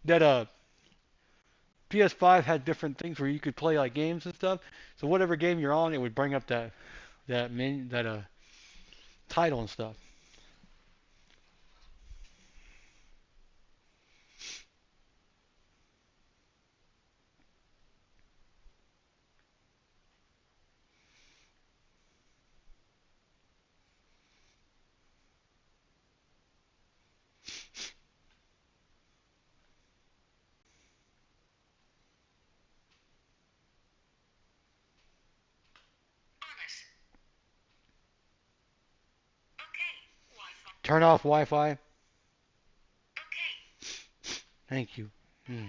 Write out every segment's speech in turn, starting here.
that PS5 had different things where you could play like games and stuff. So whatever game you're on, it would bring up that title and stuff. Turn off Wi-Fi. Thank you. Hmm.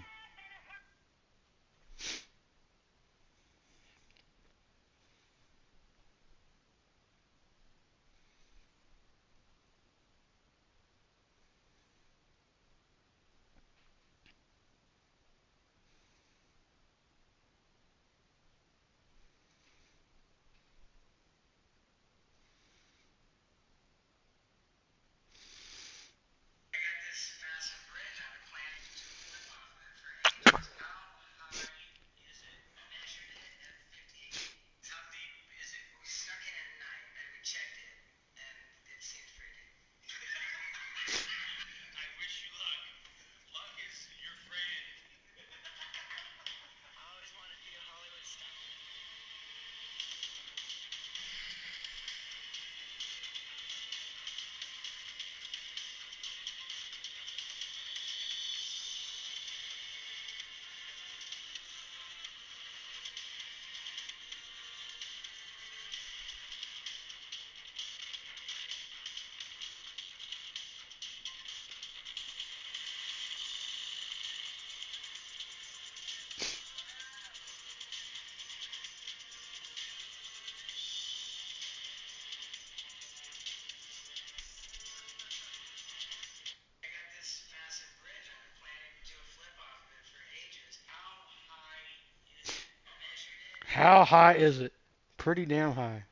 How high is it? Pretty damn high.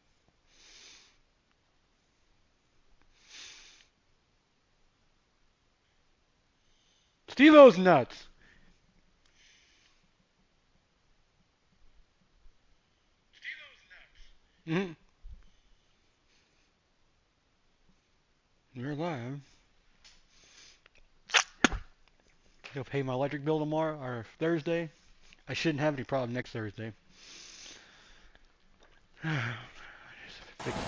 Steve-O's nuts. Mm-hmm. You're live. Go pay my electric bill tomorrow or Thursday. I shouldn't have any problem next Thursday. Fix it.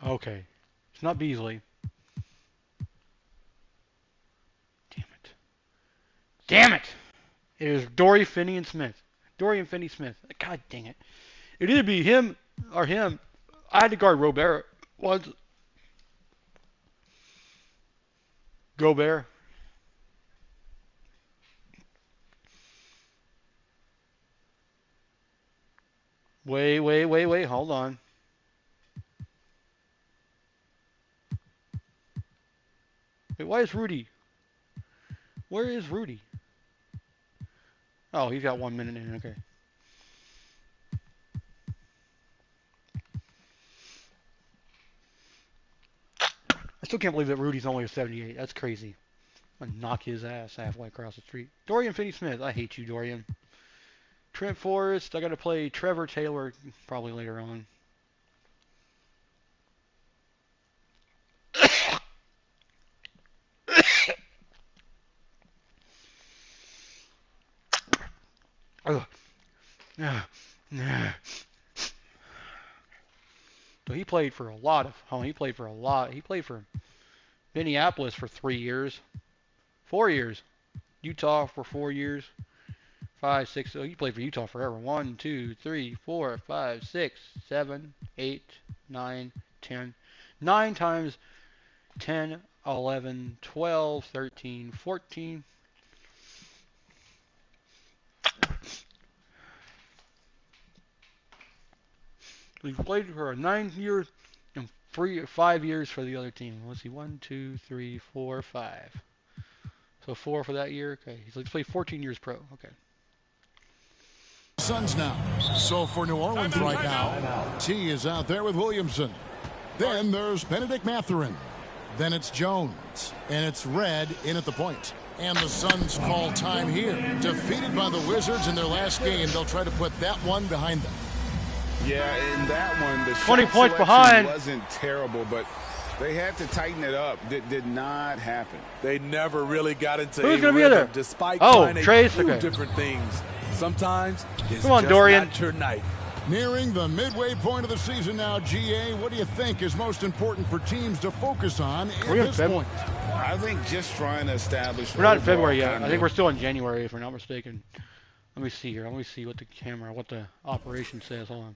Okay. It's not Beasley. Damn it. Damn it! It is Dory, Finney, and Smith. Dorian Finney-Smith. God dang it. It'd either be him or him. I had to guard Robert once. Gobert. Wait, wait, wait, wait. Hold on. Wait, why is Rudy? Where is Rudy? Oh, he's got 1 minute in. Okay. I still can't believe that Rudy's only a 78. That's crazy. I'm gonna knock his ass halfway across the street. Dorian Finney-Smith. I hate you, Dorian. Trent Forrest. I got to play Trevor Taylor probably later on. Ugh. Yeah. Yeah. So he played for a lot of. Oh, he played for a lot. He played for Minneapolis for 3 years, 4 years. Utah for 4 years. Five, six. Oh, he played for Utah forever. 1, 2, 3, 4, 5, 6, 7, 8, 9, 10. 9 times 10, 11, 12, 13, 14. He played for 9 years and 5 years for the other team. Let's see. 1, 2, 3, 4, 5. So 4 for that year. Okay. So he's played 14 years pro. Okay. Suns now. So for New Orleans right now, T is out there with Williamson. Then there's Benedict Mathurin. Then it's Jones. And it's Red in at the point. And the Suns call time here. Defeated by the Wizards in their last game, they'll try to put that one behind them. Yeah, in that one, the 20 points behind wasn't terrible, but they had to tighten it up. That did not happen. They never really got into Who's a gonna be rhythm, there? despite Oh, trying Trace, a few okay. different things. Sometimes it's Come on, just Dorian. not your night. Nearing the midway point of the season now, GA, what do you think is most important for teams to focus on at this point? I think just trying to establish. We're not in February yet. I think we're still in January, if we're not mistaken. Let me see here. Let me see what the operation says. Hold on.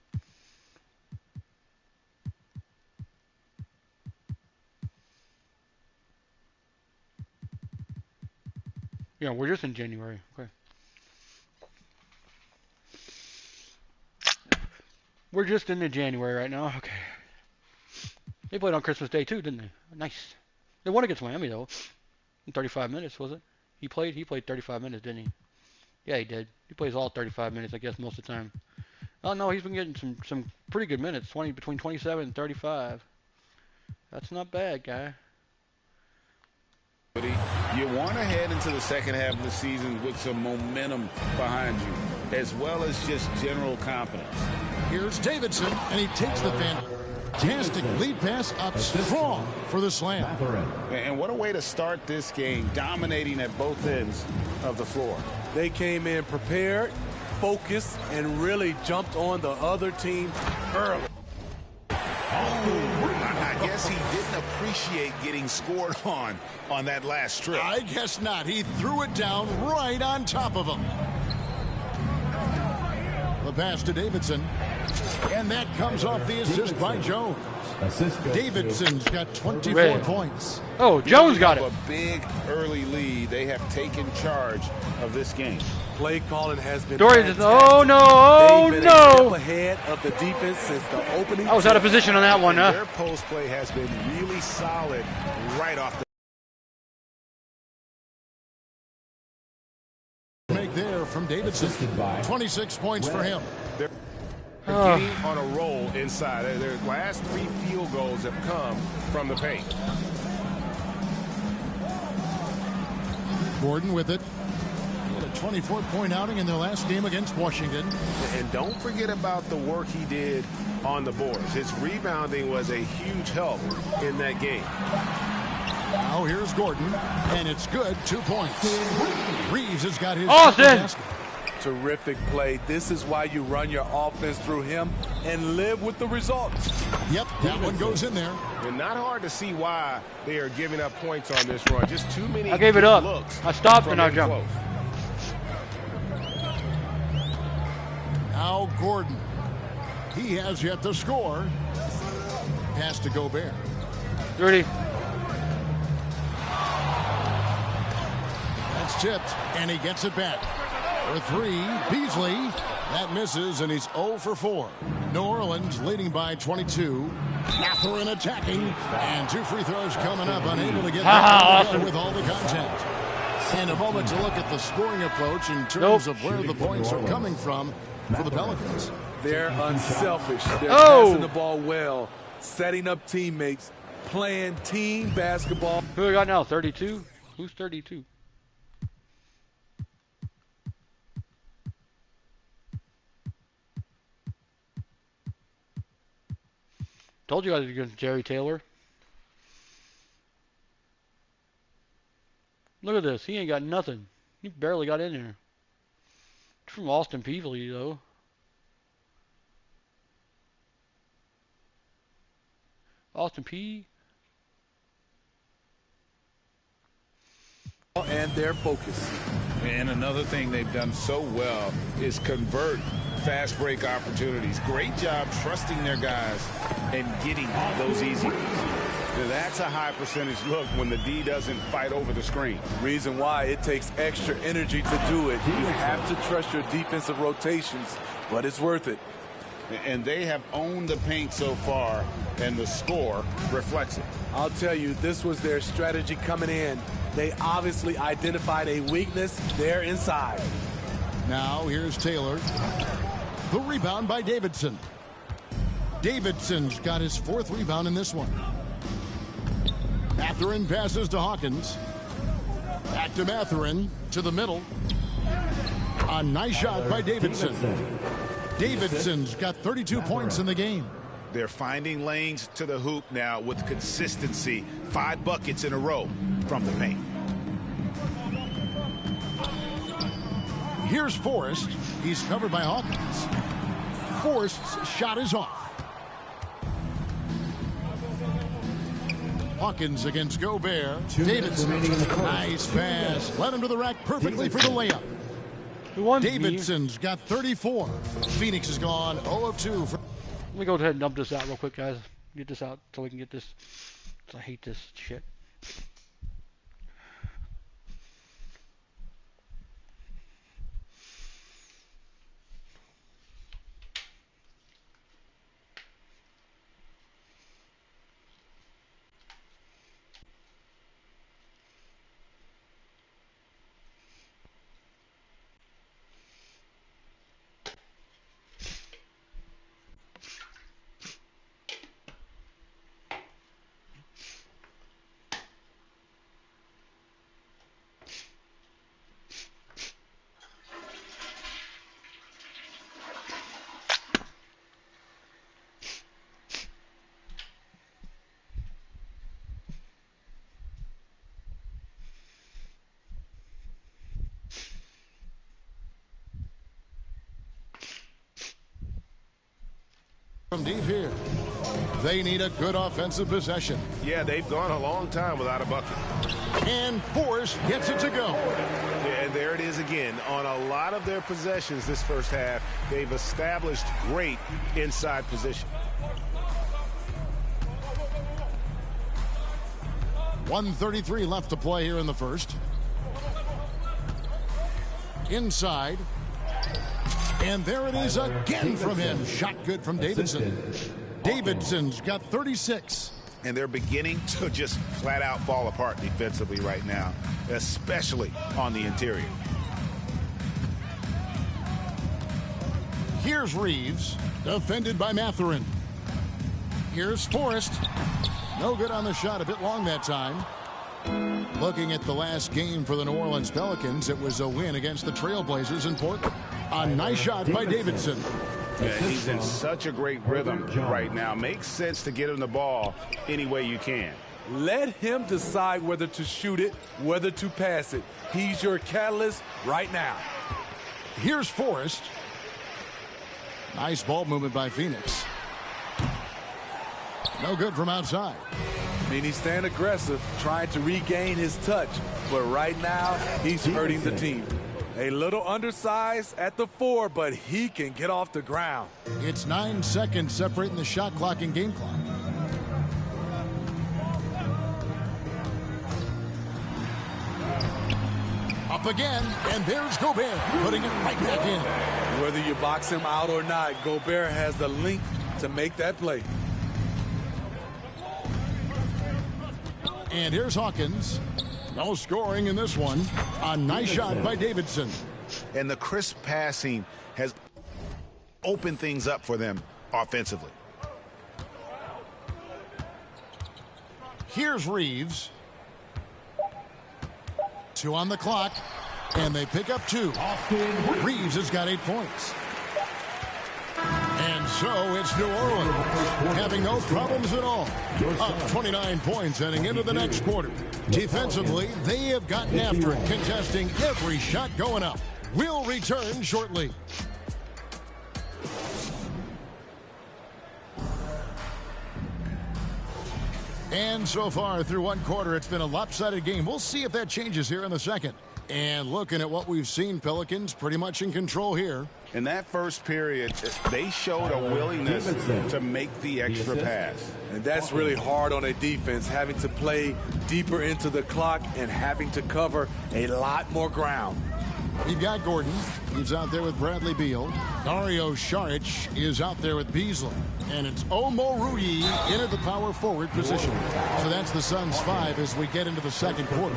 Yeah, we're just in January. Okay. We're just in the January right now. Okay. They played on Christmas Day too, didn't they? Nice. They won against Miami though. In 35 minutes, was it? He played 35 minutes, didn't he? Yeah, he did. He plays all 35 minutes, I guess, most of the time. Oh no, he's been getting some pretty good minutes. Between 27 and 35. That's not bad, guy. You want to head into the second half of the season with some momentum behind you, as well as just general confidence. Here's Davidson, and he takes the fantastic lead pass up strong for the slam. And what a way to start this game, dominating at both ends of the floor. They came in prepared, focused, and really jumped on the other team early. I guess he didn't appreciate getting scored on that last trip. I guess not. He threw it down right on top of him. The pass to Davidson. And that comes off the assist by Jones. Davidson's got 24 points. Oh, Jones got it. A big early lead. They have taken charge of this game. Play calling has been Dorian just, fantastic. oh no, oh They've been a step no. ahead of the defense since the opening. I was out of position on that one, huh? Their post play has been really solid right off the Make there from Davidson. 26 points for him. They're getting on a roll inside. Their last 3 field goals have come from the paint. Gordon with it. He had a 24-point outing in their last game against Washington. And don't forget about the work he did on the boards. His rebounding was a huge help in that game. Now here's Gordon, and it's good. 2 points. Reeves has got his Austin! basket. Terrific play. This is why you run your offense through him and live with the results. Yep, that one goes in there. And not hard to see why they are giving up points on this run. Just too many I gave it up. looks. I stopped from and I in jumped. close. Now Gordon. He has yet to score. Pass to Gobert. 30. That's tipped, and he gets it back. For 3, Beasley. That misses, and he's 0 for 4. New Orleans leading by 22. Mathurin attacking, and 2 free throws coming up, unable to get Awesome. with all the contact. And a moment to look at the scoring approach in terms of where the points are coming from for the Pelicans. They're unselfish. They're Oh. passing the ball well, setting up teammates, playing team basketball. Who we got now? 32? Who's 32? Told you guys against Jerry Taylor. Look at this. He ain't got nothing. He barely got in there. It's from Austin Peevely, though. Austin P. And their focus. And another thing they've done so well is convert fast break opportunities. Great job trusting their guys and getting those easy ones. Now, that's a high percentage look when the D doesn't fight over the screen. Reason why it takes extra energy to do it. You have to trust your defensive rotations, but it's worth it. And they have owned the paint so far, and the score reflects it. I'll tell you, this was their strategy coming in. They obviously identified a weakness there inside. Now here's Taylor. The rebound by Davidson. Davidson's got his 4th rebound in this one. Mathurin passes to Hawkins. Back to Mathurin, to the middle. A nice shot by Davidson. Davidson's got 32 points in the game. They're finding lanes to the hoop now with consistency. 5 buckets in a row from the paint. Here's Forrest. He's covered by Hawkins. Forrest's shot is off. Hawkins against Gobert. Davidson, nice pass. Led him to the rack perfectly for the layup. Davidson's got 34. Phoenix has gone 0 of 2. Let me go ahead and dump this out real quick, guys. Get this out so we can get this. I hate this shit. From deep here. They need a good offensive possession. Yeah, they've gone a long time without a bucket. And Forrest gets it to go. Yeah, and there it is again. On a lot of their possessions this first half, they've established great inside position. 1:33 left to play here in the first. Inside. And there it is again from him. Shot good from Davidson. Davidson's got 36. And they're beginning to just flat out fall apart defensively right now, especially on the interior. Here's Reeves, defended by Mathurin. Here's Forrest. No good on the shot, a bit long that time. Looking at the last game for the New Orleans Pelicans, it was a win against the Trailblazers in Portland. A nice shot by Davidson. Yeah, he's in such a great rhythm right now. Makes sense to get him the ball any way you can. Let him decide whether to shoot it, whether to pass it. He's your catalyst right now. Here's Forrest. Nice ball movement by Phoenix. No good from outside. I mean, he's staying aggressive, trying to regain his touch. But right now, he's hurting the team. A little undersized at the 4, but he can get off the ground. It's 9 seconds separating the shot clock and game clock. Up again, and there's Gobert, putting it right back in. Whether you box him out or not, Gobert has the length to make that play. And here's Hawkins. No scoring in this one. A nice shot by Davidson. And the crisp passing has opened things up for them offensively. Here's Reeves. 2 on the clock. And they pick up 2. Reeves has got 8 points. And so it's New Orleans having no problems at all. Up 29 points heading into the next quarter. Defensively, they have gotten after it, contesting every shot going up. We'll return shortly. And so far through one quarter, it's been a lopsided game. We'll see if that changes here in the second. And looking at what we've seen, Pelicans pretty much in control here. In that first period, they showed a willingness to make the extra pass. And that's really hard on a defense, having to play deeper into the clock and having to cover a lot more ground. You've got Gordon. He's out there with Bradley Beal. Dario Saric is out there with Beasley. And it's Omo Rudy in at the power forward position. So that's the Suns 5 as we get into the second quarter.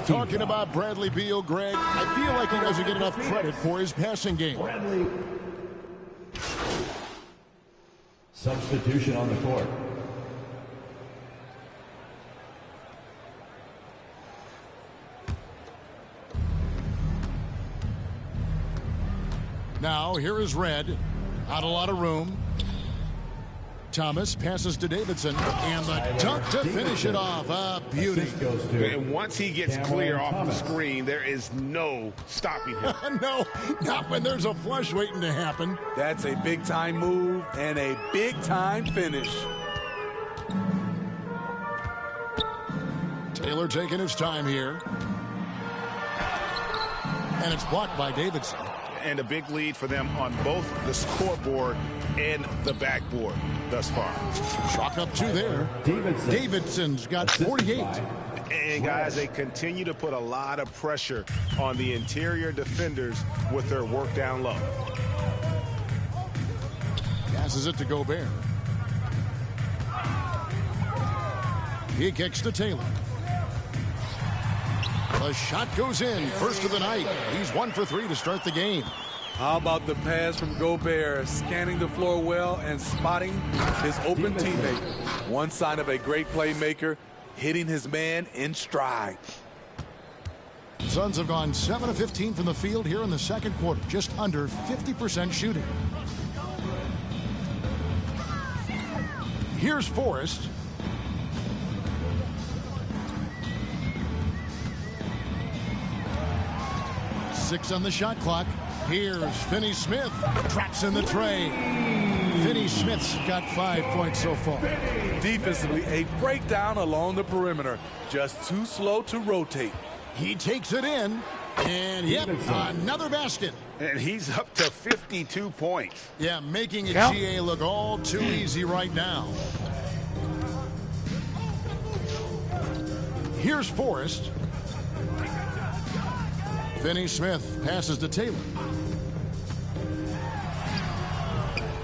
Talking about Bradley Beal, Greg, I feel like he doesn't get enough credit for his passing game. Substitution on the court. Now, here is Red. Not a lot of room. Thomas passes to Davidson, and the dunk to finish it off. A beauty. And once he gets clear off the screen, there is no stopping him. No, not when there's a flush waiting to happen. That's a big-time move and a big-time finish. Taylor taking his time here. And it's blocked by Davidson. And a big lead for them on both the scoreboard and the backboard thus far. Chalk up two there. Davidson's got 48. And guys, they continue to put a lot of pressure on the interior defenders with their work down low. Passes it to Gobert. He kicks to Taylor. The shot goes in. First of the night. He's 1 for 3 to start the game. How about the pass from Gobert, scanning the floor well and spotting his open teammate. One sign of a great playmaker, hitting his man in stride. Suns have gone 7 of 15 from the field here in the second quarter. Just under 50% shooting. Here's Forrest. Six on the shot clock. Here's Finney-Smith. Traps in the tray. Finney-Smith's got 5 points so far. Defensively, a breakdown along the perimeter. Just too slow to rotate. He takes it in. And yep, another basket. And he's up to 52 points. Yeah, making a GA look all too easy right now. Here's Forrest. Finney-Smith passes to Taylor.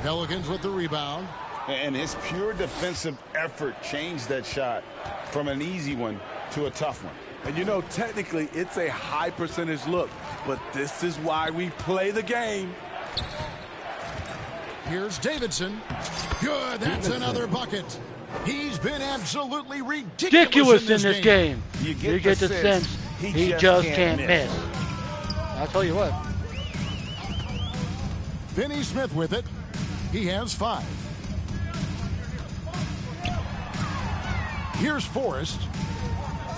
Pelicans with the rebound. And his pure defensive effort changed that shot from an easy one to a tough one. And you know, technically, it's a high percentage look, but this is why we play the game. Here's Davidson. Good, that's another bucket. He's been absolutely ridiculous in this game. You get the sense he just can't miss. I'll tell you what. Finney-Smith with it. He has 5. Here's Forrest.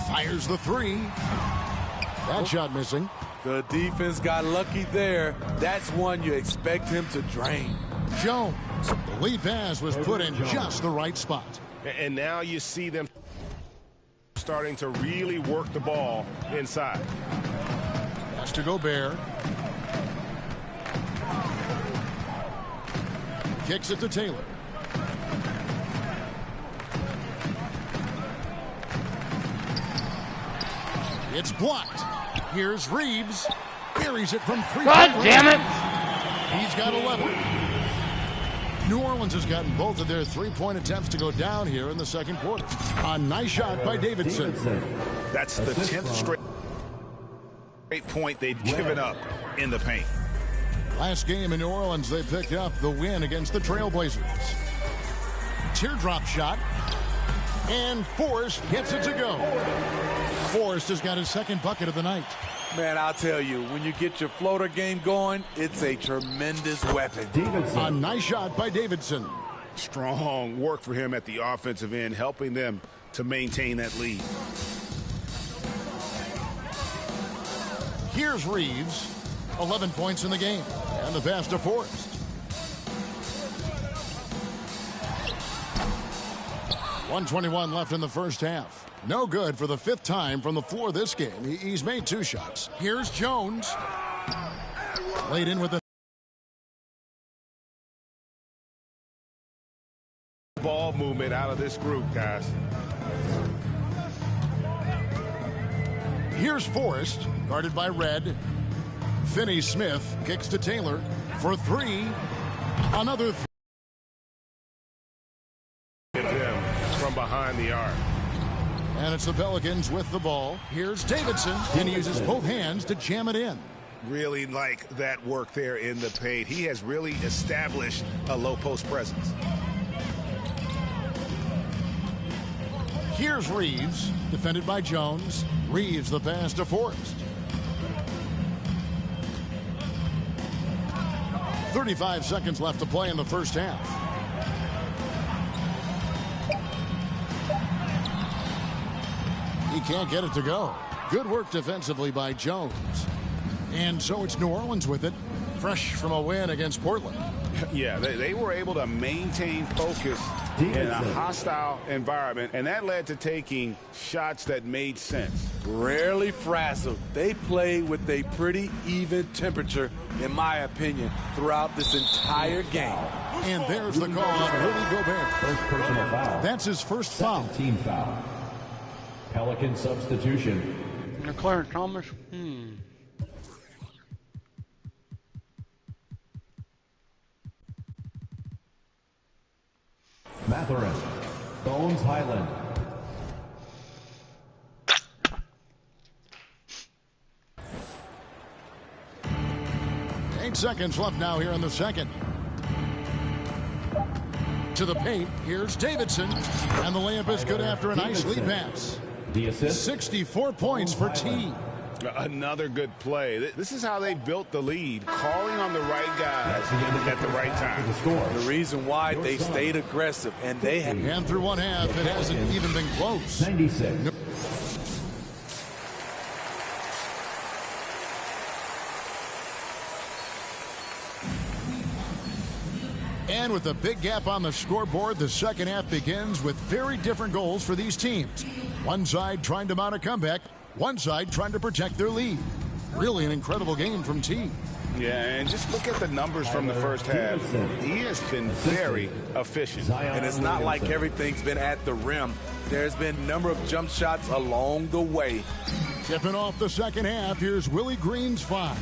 Fires the 3. That shot missing. The defense got lucky there. That's one you expect him to drain. Jones. The lead pass was put in just the right spot. And now you see them starting to really work the ball inside. Pass to Gobert. Kicks it to Taylor. It's blocked. Here's Reeves. Buries it from 3. God damn it! He's got 11. New Orleans has gotten both of their 3-point attempts to go down here in the second quarter. A nice shot by Davidson. That's the 10th straight point they've given up in the paint. Last game in New Orleans, they picked up the win against the Trailblazers. Teardrop shot. And Forrest gets it to go. Forrest has got his second bucket of the night. Man, I'll tell you, when you get your floater game going, it's a tremendous weapon. A nice shot by Davidson. Strong work for him at the offensive end, helping them to maintain that lead. Here's Reeves. 11 points in the game. And the pass to Forrest. .121 left in the first half. No good for the 5th time from the floor this game. He's made 2 shots. Here's Jones. Laid in with the ball movement out of this group, guys. Here's Forrest, guarded by Red. Finney-Smith kicks to Taylor for 3. Another 3. From behind the arc. And it's the Pelicans with the ball. Here's Davidson, and he uses both hands to jam it in. Really like that work there in the paint. He has really established a low post presence. Here's Reeves, defended by Jones. Reeves the pass to Forrest. 35 seconds left to play in the first half. He can't get it to go. Good work defensively by Jones. And so it's New Orleans with it, fresh from a win against Portland. Yeah, they were able to maintain focus in a hostile environment, and that led to taking shots that made sense. Rarely frazzled. They played with a pretty even temperature, in my opinion, throughout this entire game. And there's the call on Rudy Gobert. First personal foul. That's his first foul. Team foul. Pelican substitution. Clarence Thomas. Mathurin. Bones Highland. Eight seconds left now here in the second. To the paint, here's Davidson. And the layup is good after a nice lead pass. The assist. 64 points for T. Another good play. This is how they built the lead, calling on the right guys at the right time. The reason why they stayed aggressive, and they have. And through one half, it hasn't even been close. 96. And with a big gap on the scoreboard, the second half begins with very different goals for these teams. One side trying to mount a comeback, one side trying to protect their lead. Really an incredible game from T. Yeah, and just look at the numbers from the first half. He has been very efficient. And it's not like everything's been at the rim. There's been a number of jump shots along the way. Tipping off the second half, here's Willie Green's 5.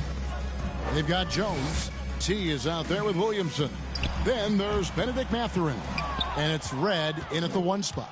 They've got Jones. T is out there with Williamson. Then there's Benedict Mathurin. And it's Red in at the 1 spot.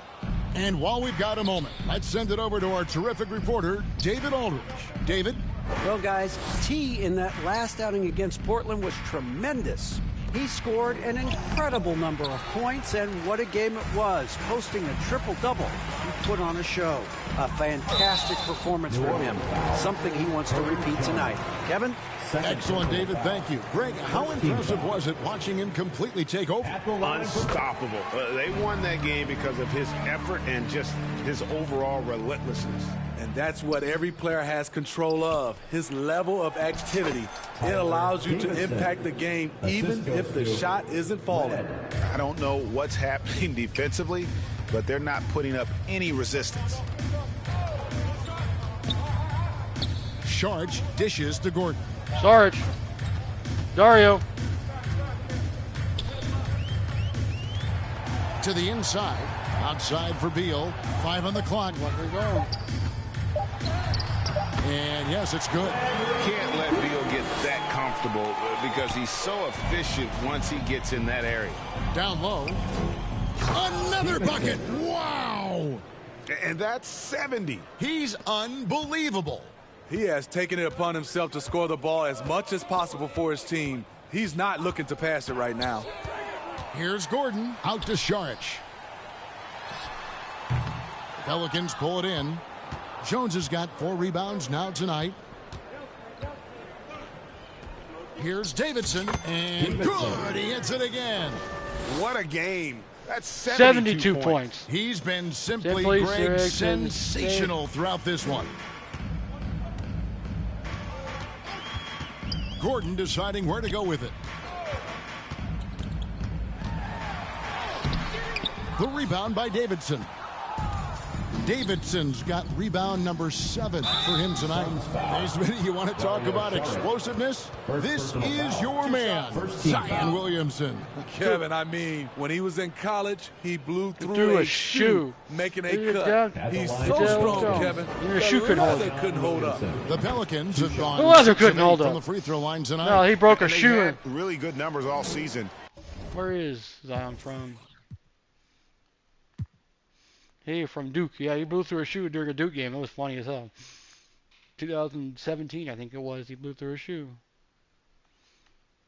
And while we've got a moment, let's send it over to our terrific reporter, David Aldridge. David? Well, guys, T in that last outing against Portland was tremendous. He scored an incredible number of points, and what a game it was, posting a triple-double. He put on a show. A fantastic performance for him. Something he wants to repeat tonight. Kevin? Excellent, David. Thank you. Greg, how impressive was it watching him completely take over? Unstoppable. They won that game because of his effort and just his overall relentlessness. And that's what every player has control of, his level of activity. It allows you to impact the game even if the shot isn't falling. I don't know what's happening defensively, but they're not putting up any resistance. Sharge dishes to Gordon. Sarge. Dario. To the inside. Outside for Beal. 5 on the clock. Let her go. And yes, it's good. Can't let Beal get that comfortable because he's so efficient once he gets in that area. Down low. Another bucket. Wow. And that's 70. He's unbelievable. He has taken it upon himself to score the ball as much as possible for his team. He's not looking to pass it right now. Here's Gordon out to Saric. Pelicans pull it in. Jones has got 4 rebounds now tonight. Here's Davidson, and good, he hits it again. What a game. That's 72 points. He's been simply Greg, sensational throughout this one. Gordon deciding where to go with it. The rebound by Davidson. Davidson's got rebound number 7 for him tonight. Hey, Smitty, you want to talk about explosiveness? This is your man, Zion Williamson. Kevin, I mean, when he was in college, he blew through a shoe, making a cut. He's so strong, Kevin. Your shoe couldn't hold up. The Pelicans have gone the leather couldn't hold from up the free throw line tonight. No, he broke a And shoe. had really good numbers all season. Where is Zion from? Hey, from Duke. Yeah, he blew through a shoe during a Duke game. It was funny as hell. 2017, I think it was. He blew through a shoe.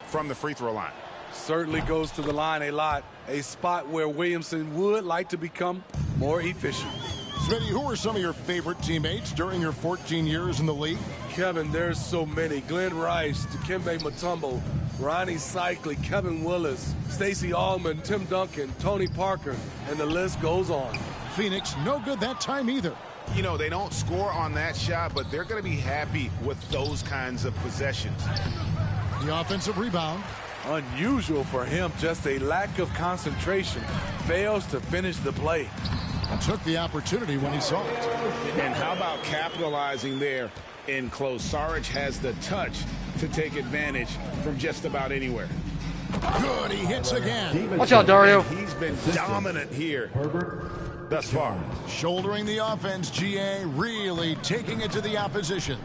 From the free throw line. Certainly goes to the line a lot. A spot where Williamson would like to become more efficient. Smitty, who are some of your favorite teammates during your 14 years in the league? Kevin, there's so many. Glenn Rice, Dikembe Mutombo, Ronnie Cycli, Kevin Willis, Stacey Allman, Tim Duncan, Tony Parker, and the list goes on. Phoenix, no good that time either. You know, they don't score on that shot, but they're going to be happy with those kinds of possessions. The offensive rebound. Unusual for him, just a lack of concentration. Fails to finish the play. Took the opportunity when he saw it. And how about capitalizing there in close? Saric has the touch to take advantage from just about anywhere. Good, he hits again. Watch out, Dario. He's been dominant here thus far. Shouldering the offense, GA, really taking it to the opposition.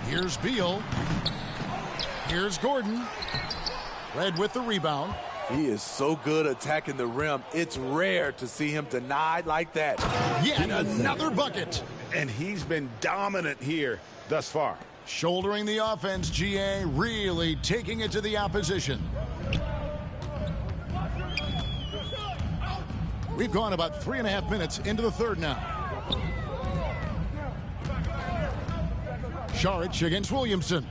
Here's Beal. Here's Gordon. Red with the rebound. He is so good attacking the rim. It's rare to see him denied like that. Yet another bucket. And he's been dominant here thus far. Shouldering the offense, GA, really taking it to the opposition. We've gone about 3.5 minutes into the third now. Saric against Williamson.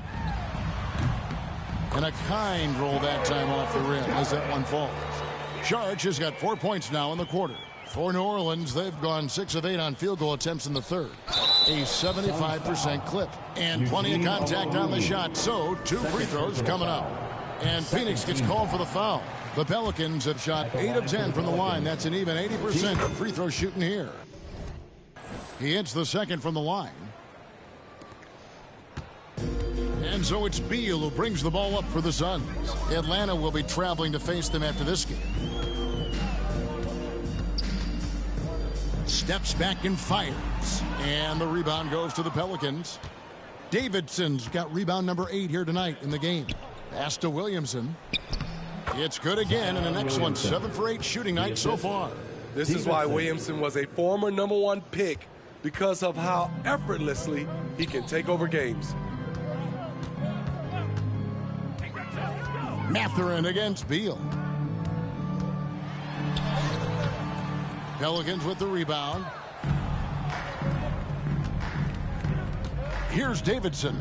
And a kind roll that time off the rim as that one falls. Saric has got 4 points now in the quarter. For New Orleans, they've gone 6 of 8 on field goal attempts in the third. A 75% clip. And plenty of contact on the shot. So 2 free throws coming up. And Phoenix gets called for the foul. The Pelicans have shot 8 of 10 from the line. That's an even 80% free throw shooting here. He hits the second from the line. And so it's Beal who brings the ball up for the Suns. Atlanta will be traveling to face them after this game. Steps back and fires. And the rebound goes to the Pelicans. Davidson's got rebound number 8 here tonight in the game. Pass to Williamson. It's good again, and an excellent 7 for 8 shooting night so far. This is why Williamson was a former #1 pick, because of how effortlessly he can take over games. Mathurin against Beal. Pelicans with the rebound. Here's Davidson.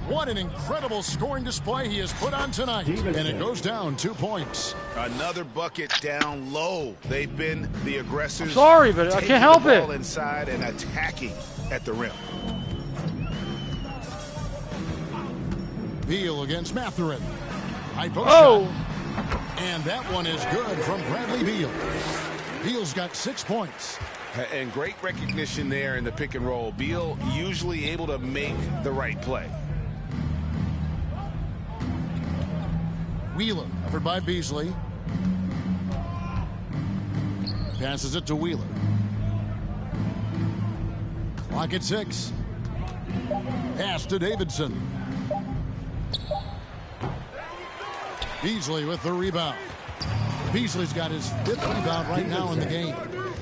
What an incredible scoring display he has put on tonight. And it goes down 2 points. Another bucket down low. They've been the aggressors. Sorry, but I can't help it. Inside and attacking at the rim. Beal against Mathurin. High post Oh! shot. And that one is good from Bradley Beal. Beal's got 6 points. And great recognition there in the pick and roll. Beal usually able to make the right play. Wheeler, covered by Beasley. Passes it to Wheeler. Clock at 6. Pass to Davidson. Beasley with the rebound. Beasley's got his 5th rebound right now in the game.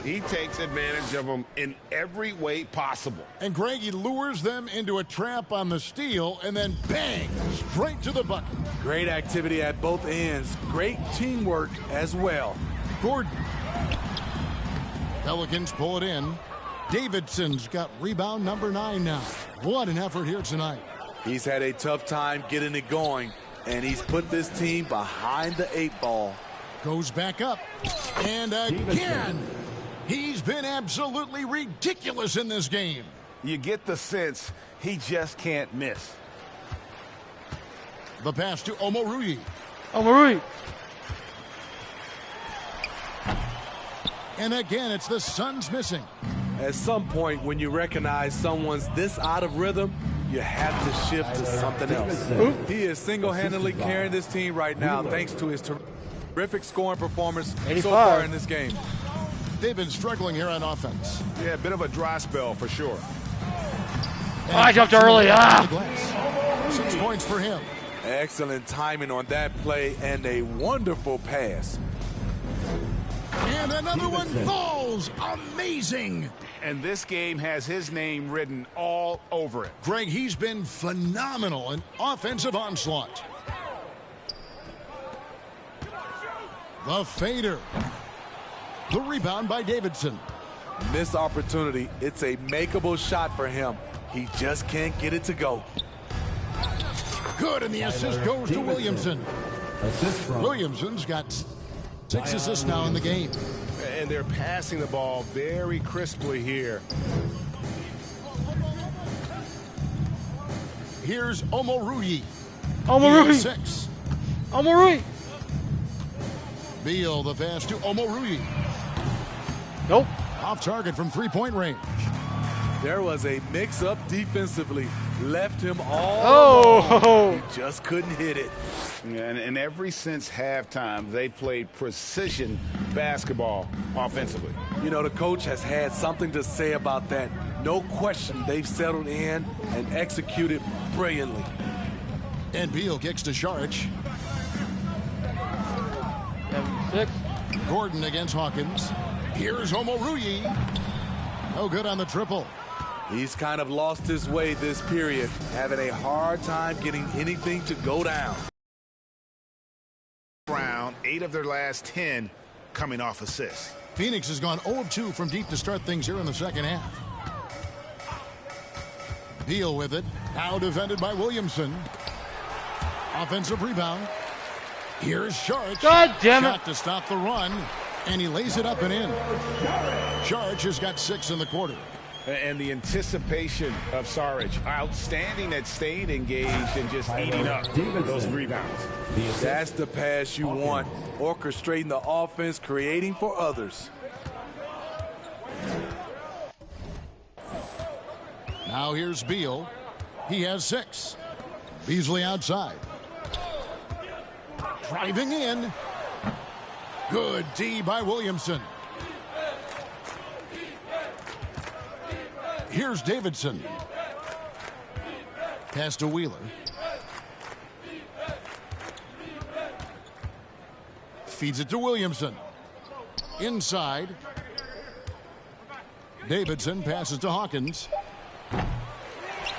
He takes advantage of them in every way possible. And Greg, he lures them into a trap on the steal and then bang, straight to the bucket. Great activity at both ends. Great teamwork as well. Gordon. Pelicans pull it in. Davidson's got rebound number 9 now. What an effort here tonight. He's had a tough time getting it going, and he's put this team behind the 8 ball. Goes back up. And again, he's been absolutely ridiculous in this game. You get the sense he just can't miss. The pass to Omoruyi. Omoruyi. And again, it's the Suns missing. At some point, when you recognize someone's this out of rhythm, you have to shift to something else. He is single-handedly carrying this team right now thanks to his terrific scoring performance so far in this game. They've been struggling here on offense. Yeah, a bit of a dry spell for sure. I jumped early. 6 points for him. Excellent timing on that play and a wonderful pass. And another one falls. Amazing. And this game has his name written all over it. Greg, he's been phenomenal in offensive onslaught. The fader. The rebound by Davidson. Missed opportunity. It's a makeable shot for him. He just can't get it to go. Good, and the assist goes to Williamson. Assist from Williamson's got 6 assists now in the game. And they're passing the ball very crisply here. Here's Omoruyi. Omoruyi. 6. Omoruyi. Beal, the pass to Omoruyi. Nope. Off target from three-point range. There was a mix-up defensively. Left him all alone. He just couldn't hit it. And ever since halftime, they played precision basketball offensively. You know, the coach has had something to say about that. No question, they've settled in and executed brilliantly. And Beal kicks to Saric. 6. Gordon against Hawkins. Here's Omoruyi. No good on the triple. He's kind of lost his way this period, having a hard time getting anything to go down. Round 8 of their last 10 coming off assists. Phoenix has gone 0 of 2 from deep to start things here in the second half. Beal with it. Now defended by Williamson. Offensive rebound. Here's Saric. God damn it. Shot to stop the run. And he lays it up and in. Saric has got 6 in the quarter. And the anticipation of Saric, outstanding at staying engaged and just eating up those rebounds. That's the pass you want. Orchestrating the offense, creating for others. Now here's Beal. He has 6. Beasley outside. Driving in. Good D by Williamson. Here's Davidson. Pass to Wheeler. Feeds it to Williamson. Inside. Davidson passes to Hawkins.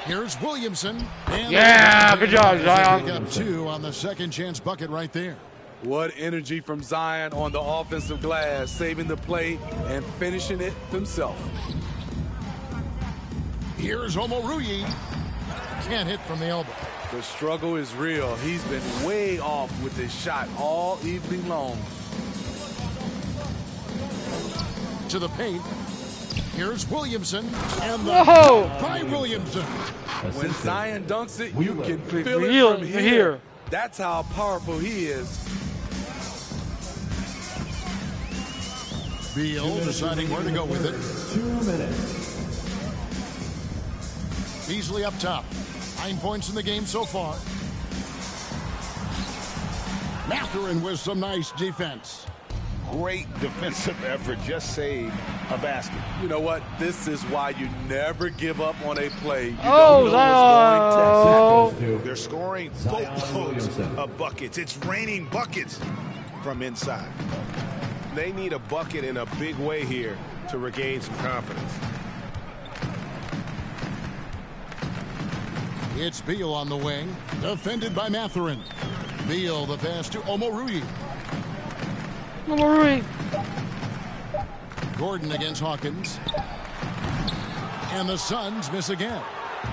Here's Williamson. And Yeah, good job, Zion. Pick up 2 on the second chance bucket right there. What energy from Zion on the offensive glass, saving the play and finishing it himself. Here's Omoruyi. Can't hit from the elbow. The struggle is real. He's been way off with his shot all evening long. To the paint. Here's Williamson. And the Whoa. by Williamson. When Zion dunks it, you can feel Feel it from it here. here. That's how powerful he is. Beal deciding where to go with it. 2 minutes. Beasley up top. 9 points in the game so far. Mathurin with some nice defense. Great defensive effort, just saved a basket. You know what? This is why you never give up on a play. You Oh, don't know what's going Zion. They're scoring boatloads of buckets. It's raining buckets from inside. They need a bucket in a big way here to regain some confidence. It's Beal on the wing. Defended by Mathurin. Beal the pass to Omoruyi. Omoruyi. Gordon against Hawkins. And the Suns miss again.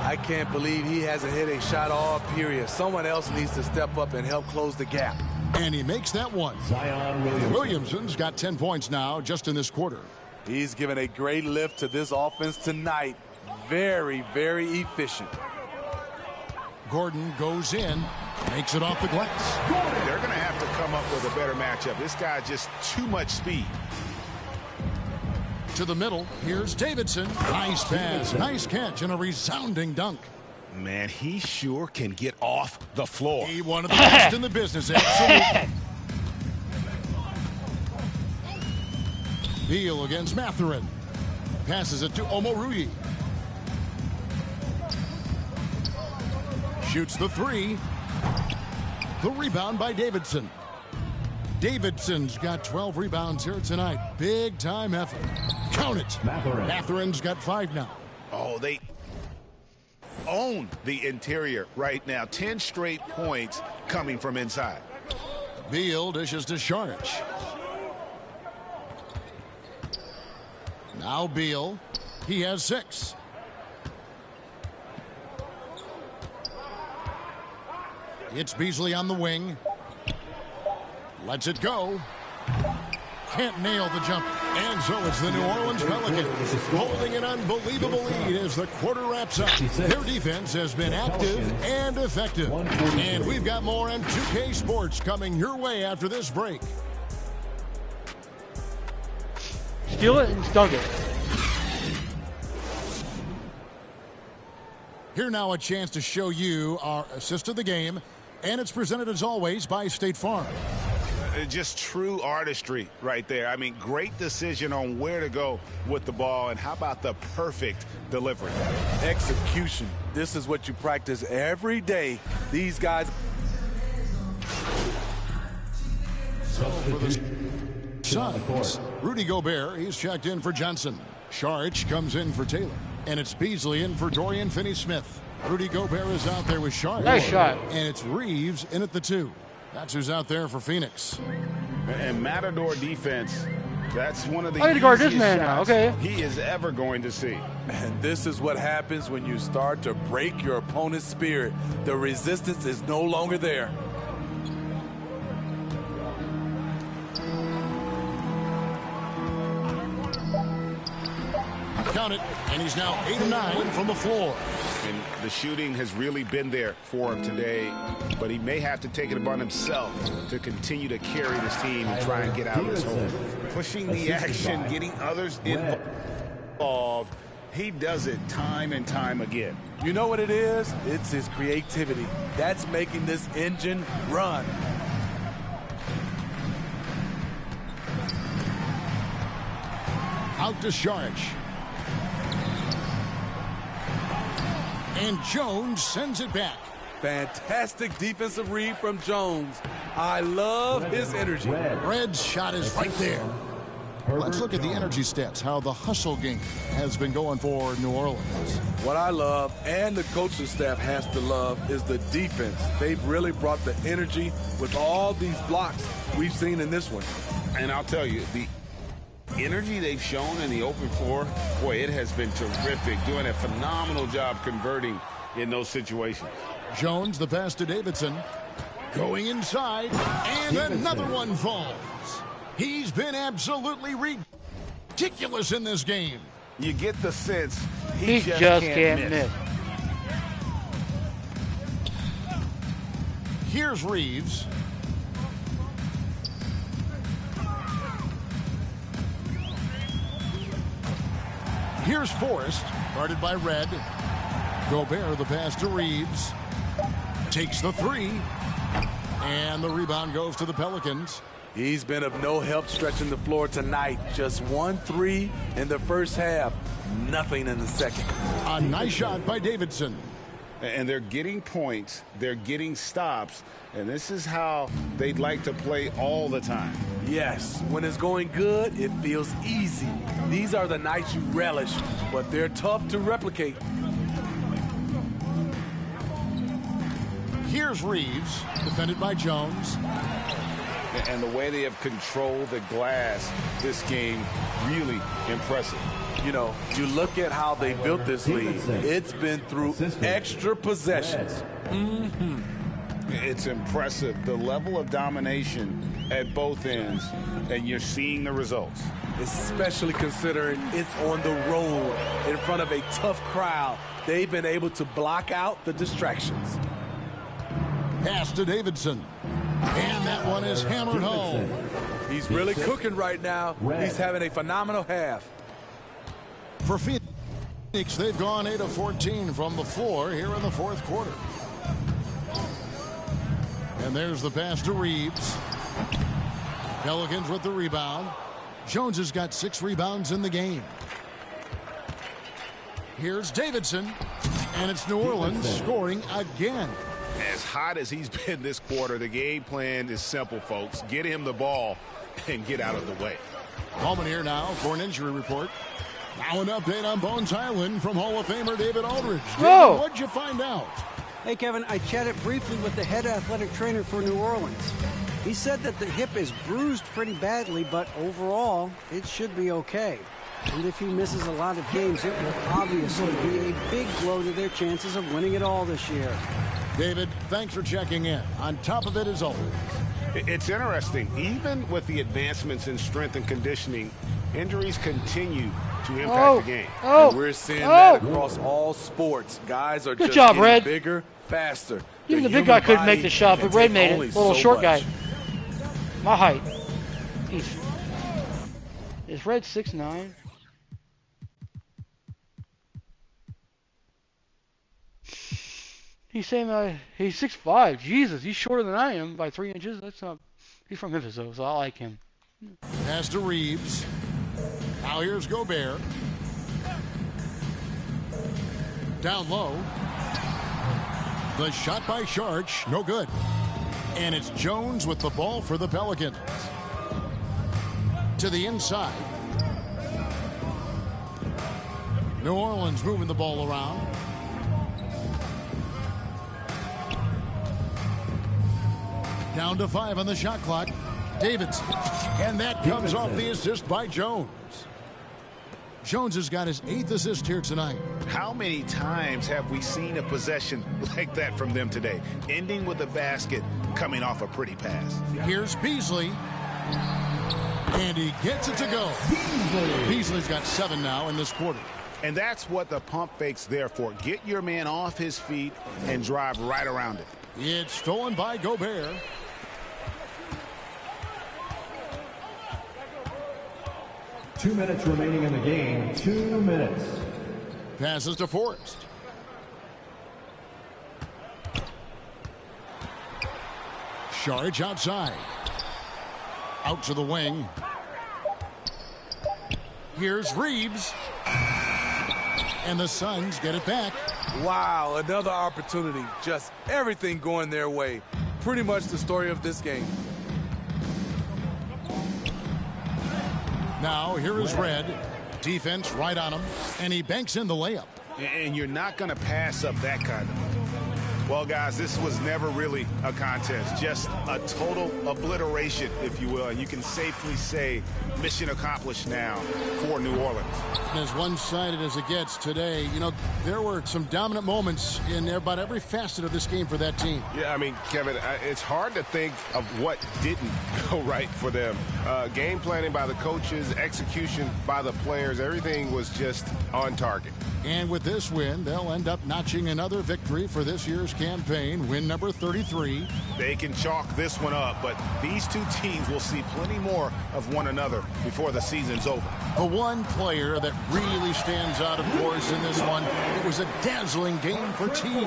I can't believe he hasn't hit a shot all period. Someone else needs to step up and help close the gap. And he makes that one. Zion Williamson. Williamson's got 10 points now just in this quarter. He's given a great lift to this offense tonight. Very, very efficient. Gordon goes in, makes it off the glass. They're going to have to come up with a better matchup. This guy just too much speed. To the middle, here's Davidson. Nice pass, nice catch, and a resounding dunk. Man, he sure can get off the floor. He one of the best in the business, absolutely. Beal against Mathurin. Passes it to Omoruyi. Shoots the 3. The rebound by Davidson. Davidson's got 12 rebounds here tonight. Big time effort. Count it. Mathurin. Mathurin's got 5 now. Oh, they own the interior right now. 10 straight points coming from inside. Beal dishes to Saric. Now Beal. He has 6. It's Beasley on the wing. Lets it go. Can't nail the jumper. And so it's the New Orleans Pelicans holding an unbelievable lead as the quarter wraps up. Their defense has been active and effective. And we've got more on 2K Sports coming your way after this break. Steal it and dunk it. Here now a chance to show you our assist of the game. And it's presented as always by State Farm. Just true artistry right there. I mean, great decision on where to go with the ball, and how about the perfect delivery? Execution. This is what you practice every day. These guys. So for the Suns, Rudy Gobert, he's checked in for Johnson. Saric comes in for Taylor. And it's Beasley in for Dorian Finney-Smith. Rudy Gobert is out there with Saric. Nice shot. And it's Reeves in at the 2. That's who's out there for Phoenix. And Matador defense, that's one of the I need to guard this easiest man now, shots okay. he is ever going to see. And this is what happens when you start to break your opponent's spirit. The resistance is no longer there. Count it, and he's now 8 of 9 from the floor. And the shooting has really been there for him today, but he may have to take it upon himself to continue to carry this team and try and get out of this hole. Pushing the action, getting others involved. He does it time and time again. You know what it is? It's his creativity. That's making this engine run. Out to Saric. And Jones sends it back. Fantastic defensive read from Jones. I love his energy. Red's shot is right there. Let's look at the energy stats, how the hustle game has been going for New Orleans. What I love, and the coaching staff has to love, is the defense. They've really brought the energy with all these blocks we've seen in this one. And I'll tell you, the energy they've shown in the open floor, boy, it has been terrific. Doing a phenomenal job converting in those situations. Jones, the pass to Davidson. Going inside, and another one falls. He's been absolutely ridiculous in this game. You get the sense He just can't miss. Here's Reeves. Here's Forrest, guarded by Red. Gobert, the pass to Reeves. Takes the 3. And the rebound goes to the Pelicans. He's been of no help stretching the floor tonight. Just 1 3 in the first half. Nothing in the second. A nice shot by Davidson. And they're getting points. They're getting stops. And this is how they'd like to play all the time. Yes, when it's going good, it feels easy. These are the nights you relish, but they're tough to replicate. Here's Reeves, defended by Jones. And the way they have controlled the glass this game, really impressive. You know, you look at how they built this lead. It's been through extra possessions. It's impressive, the level of domination at both ends, and you're seeing the results. Especially considering it's on the road in front of a tough crowd. They've been able to block out the distractions. Pass to Davidson. And that one is hammered home. He's really cooking right now. He's having a phenomenal half. For Phoenix, they've gone 8 of 14 from the floor here in the fourth quarter. And there's the pass to Reeves. Pelicans with the rebound. Jones has got 6 rebounds in the game. Here's Davidson. And it's New Orleans scoring again. As hot as he's been this quarter, the game plan is simple, folks. Get him the ball and get out of the way. Moment here now for an injury report. Now an update on Bones Island from Hall of Famer David Aldridge. David, what'd you find out? Hey, Kevin, I chatted briefly with the head athletic trainer for New Orleans. He said that the hip is bruised pretty badly, but overall, it should be okay. And if he misses a lot of games, it will obviously be a big blow to their chances of winning it all this year. David, thanks for checking in. On top of it, as always. It's interesting. Even with the advancements in strength and conditioning, injuries continue to impact the game. And we're seeing that across all sports. Guys are Good just job, getting Red. bigger, faster. Even the big guy couldn't make the shot, but Red made it. Little short guy. My height. Is Red 6'9"? He's saying he's 6'5". Jesus, he's shorter than I am by 3 inches. That's not. He's from Memphis though, so I like him. Pass to Reeves. Now here's Gobert. Down low. The shot by Sharch, no good. And it's Jones with the ball for the Pelicans. To the inside. New Orleans moving the ball around. Down to 5 on the shot clock. Davidson. And that comes off the assist by Jones. Jones has got his 8th assist here tonight. How many times have we seen a possession like that from them today? Ending with a basket, coming off a pretty pass. Here's Beasley. And he gets it to go. Beasley's got 7 now in this quarter. And that's what the pump fake's there for. Get your man off his feet and drive right around it. It's stolen by Gobert. Two minutes remaining in the game. 2 minutes. Passes to Forrest. Sharge outside. Out to the wing. Here's Reeves. And the Suns get it back. Wow, another opportunity. Just everything going their way. Pretty much the story of this game. Now here is Red. Defense right on him. And he banks in the layup. And you're not going to pass up that kind of. Well, guys, this was never really a contest. Just a total obliteration, if you will. And you can safely say mission accomplished now for New Orleans. And as one-sided as it gets today, you know, there were some dominant moments in about every facet of this game for that team. Yeah, I mean, Kevin, it's hard to think of what didn't go right for them. Game planning by the coaches, execution by the players, everything was just on target. And with this win, they'll end up notching another victory for this year's campaign, win number 33. They can chalk this one up, but these two teams will see plenty more of one another before the season's over. The one player that really stands out, of course, in this one, it was a dazzling game for team.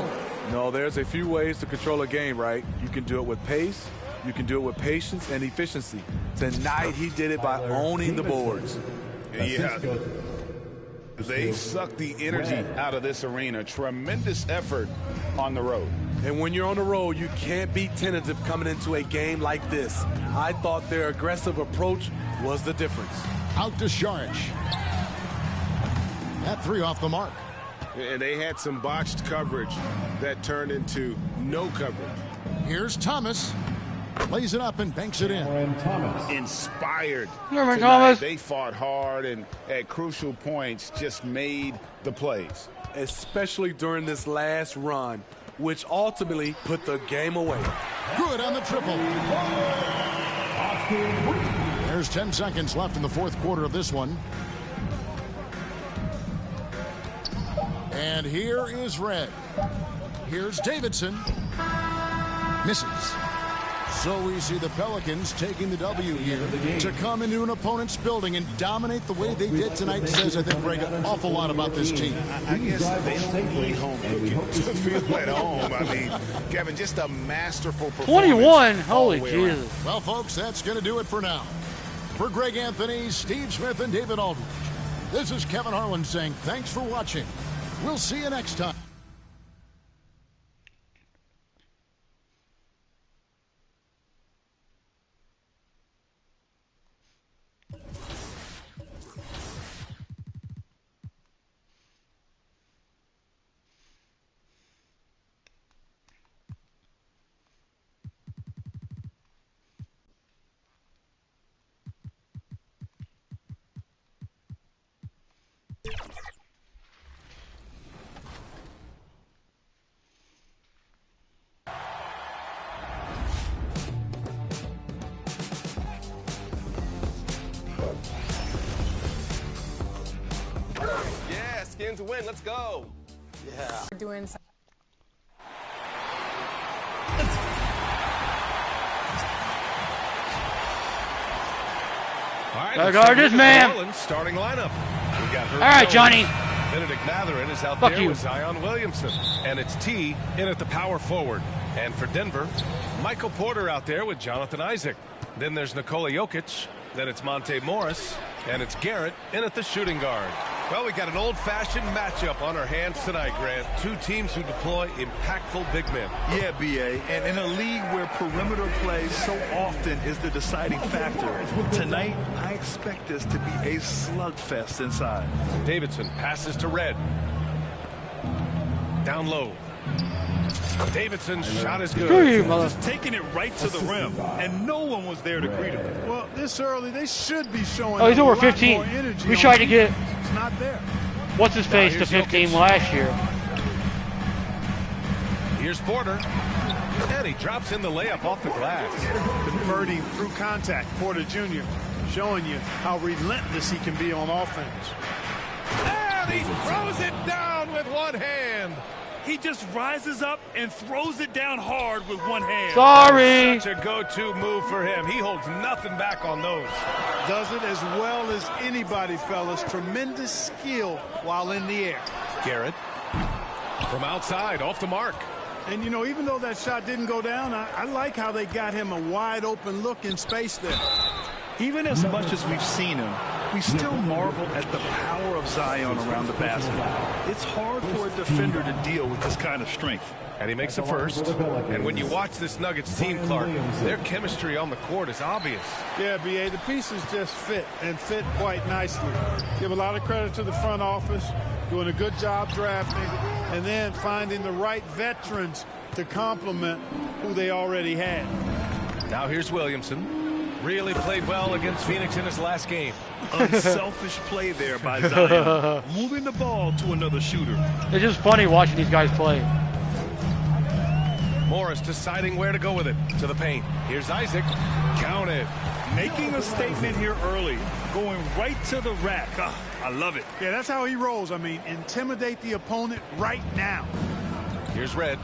No, there's a few ways to control a game, right? You can do it with pace, you can do it with patience and efficiency. Tonight, he did it by owning the boards. Yeah. They sucked the energy out of this arena. Tremendous effort on the road. And when you're on the road, you can't be tentative coming into a game like this. I thought their aggressive approach was the difference. Out to Sharch. That 3 off the mark. And they had some botched coverage that turned into no coverage. Here's Thomas. Lays it up and banks it in. Inspired Norman tonight. Thomas. They fought hard and at crucial points just made the plays. Especially during this last run, which ultimately put the game away. Good on the triple. There's 10 seconds left in the fourth quarter of this one. And here is Red. Here's Davidson. Misses. So we see the Pelicans taking the W here. To come into an opponent's building and dominate the way they did tonight says, I think, Greg, an awful lot about this team. I guess they don't need home cooking to feel at home. I mean, Kevin, just a masterful performance. 21. all the Holy way Jesus. around. Well, folks, that's going to do it for now. For Greg Anthony, Steve Smith, and David Aldridge, this is Kevin Harlan saying thanks for watching. We'll see you next time. win. Let's go. Yeah. Doing. All right, Gotta guard this man. Orleans starting lineup. We got All right, Johnny. Benedict Mathurin is out Fuck there you. with Zion Williamson. And it's T in at the power forward. And for Denver, Michael Porter out there with Jonathan Isaac. Then there's Nikola Jokic. Then it's Monte Morris. And it's Garrett in at the shooting guard. Well, we got an old-fashioned matchup on our hands tonight, Grant. Two teams who deploy impactful big men. Yeah, B.A., and in a league where perimeter play so often is the deciding factor, tonight I expect this to be a slugfest inside. Davidson passes to Red. Down low. Davidson's shot is good. Just taking it right to the rim, and no one was there to greet him. Well, this early, they should be showing. Oh, he's over 15. We tried to get. It's not there. What's his face to 15 last year? Here's Porter. And he drops in the layup off the glass. Converting through contact. Porter Jr. showing you how relentless he can be on offense. And he throws it down with one hand. He just rises up and throws it down hard with one hand. Sorry. Such a go-to move for him. He holds nothing back on those. Does it as well as anybody, fellas. Tremendous skill while in the air. Garrett from outside, off the mark. And, you know, even though that shot didn't go down, I like how they got him a wide-open look in space there. Even as much as we've seen him, we still marvel at the power of Zion around the basket. It's hard for a defender to deal with this kind of strength. And he makes the first. And when you watch this Nuggets team, Clark, their chemistry on the court is obvious. Yeah, B.A., the pieces just fit, and fit quite nicely. Give a lot of credit to the front office, doing a good job drafting, and then finding the right veterans to complement who they already had. Now here's Williamson. Really played well against Phoenix in his last game. Unselfish play there by Zion. Moving the ball to another shooter. It's just funny watching these guys play. Morris deciding where to go with it. To the paint. Here's Isaac. Count it. Making a statement here early. Going right to the rack. I love it. Yeah, that's how he rolls. I mean, intimidate the opponent right now. Here's Red.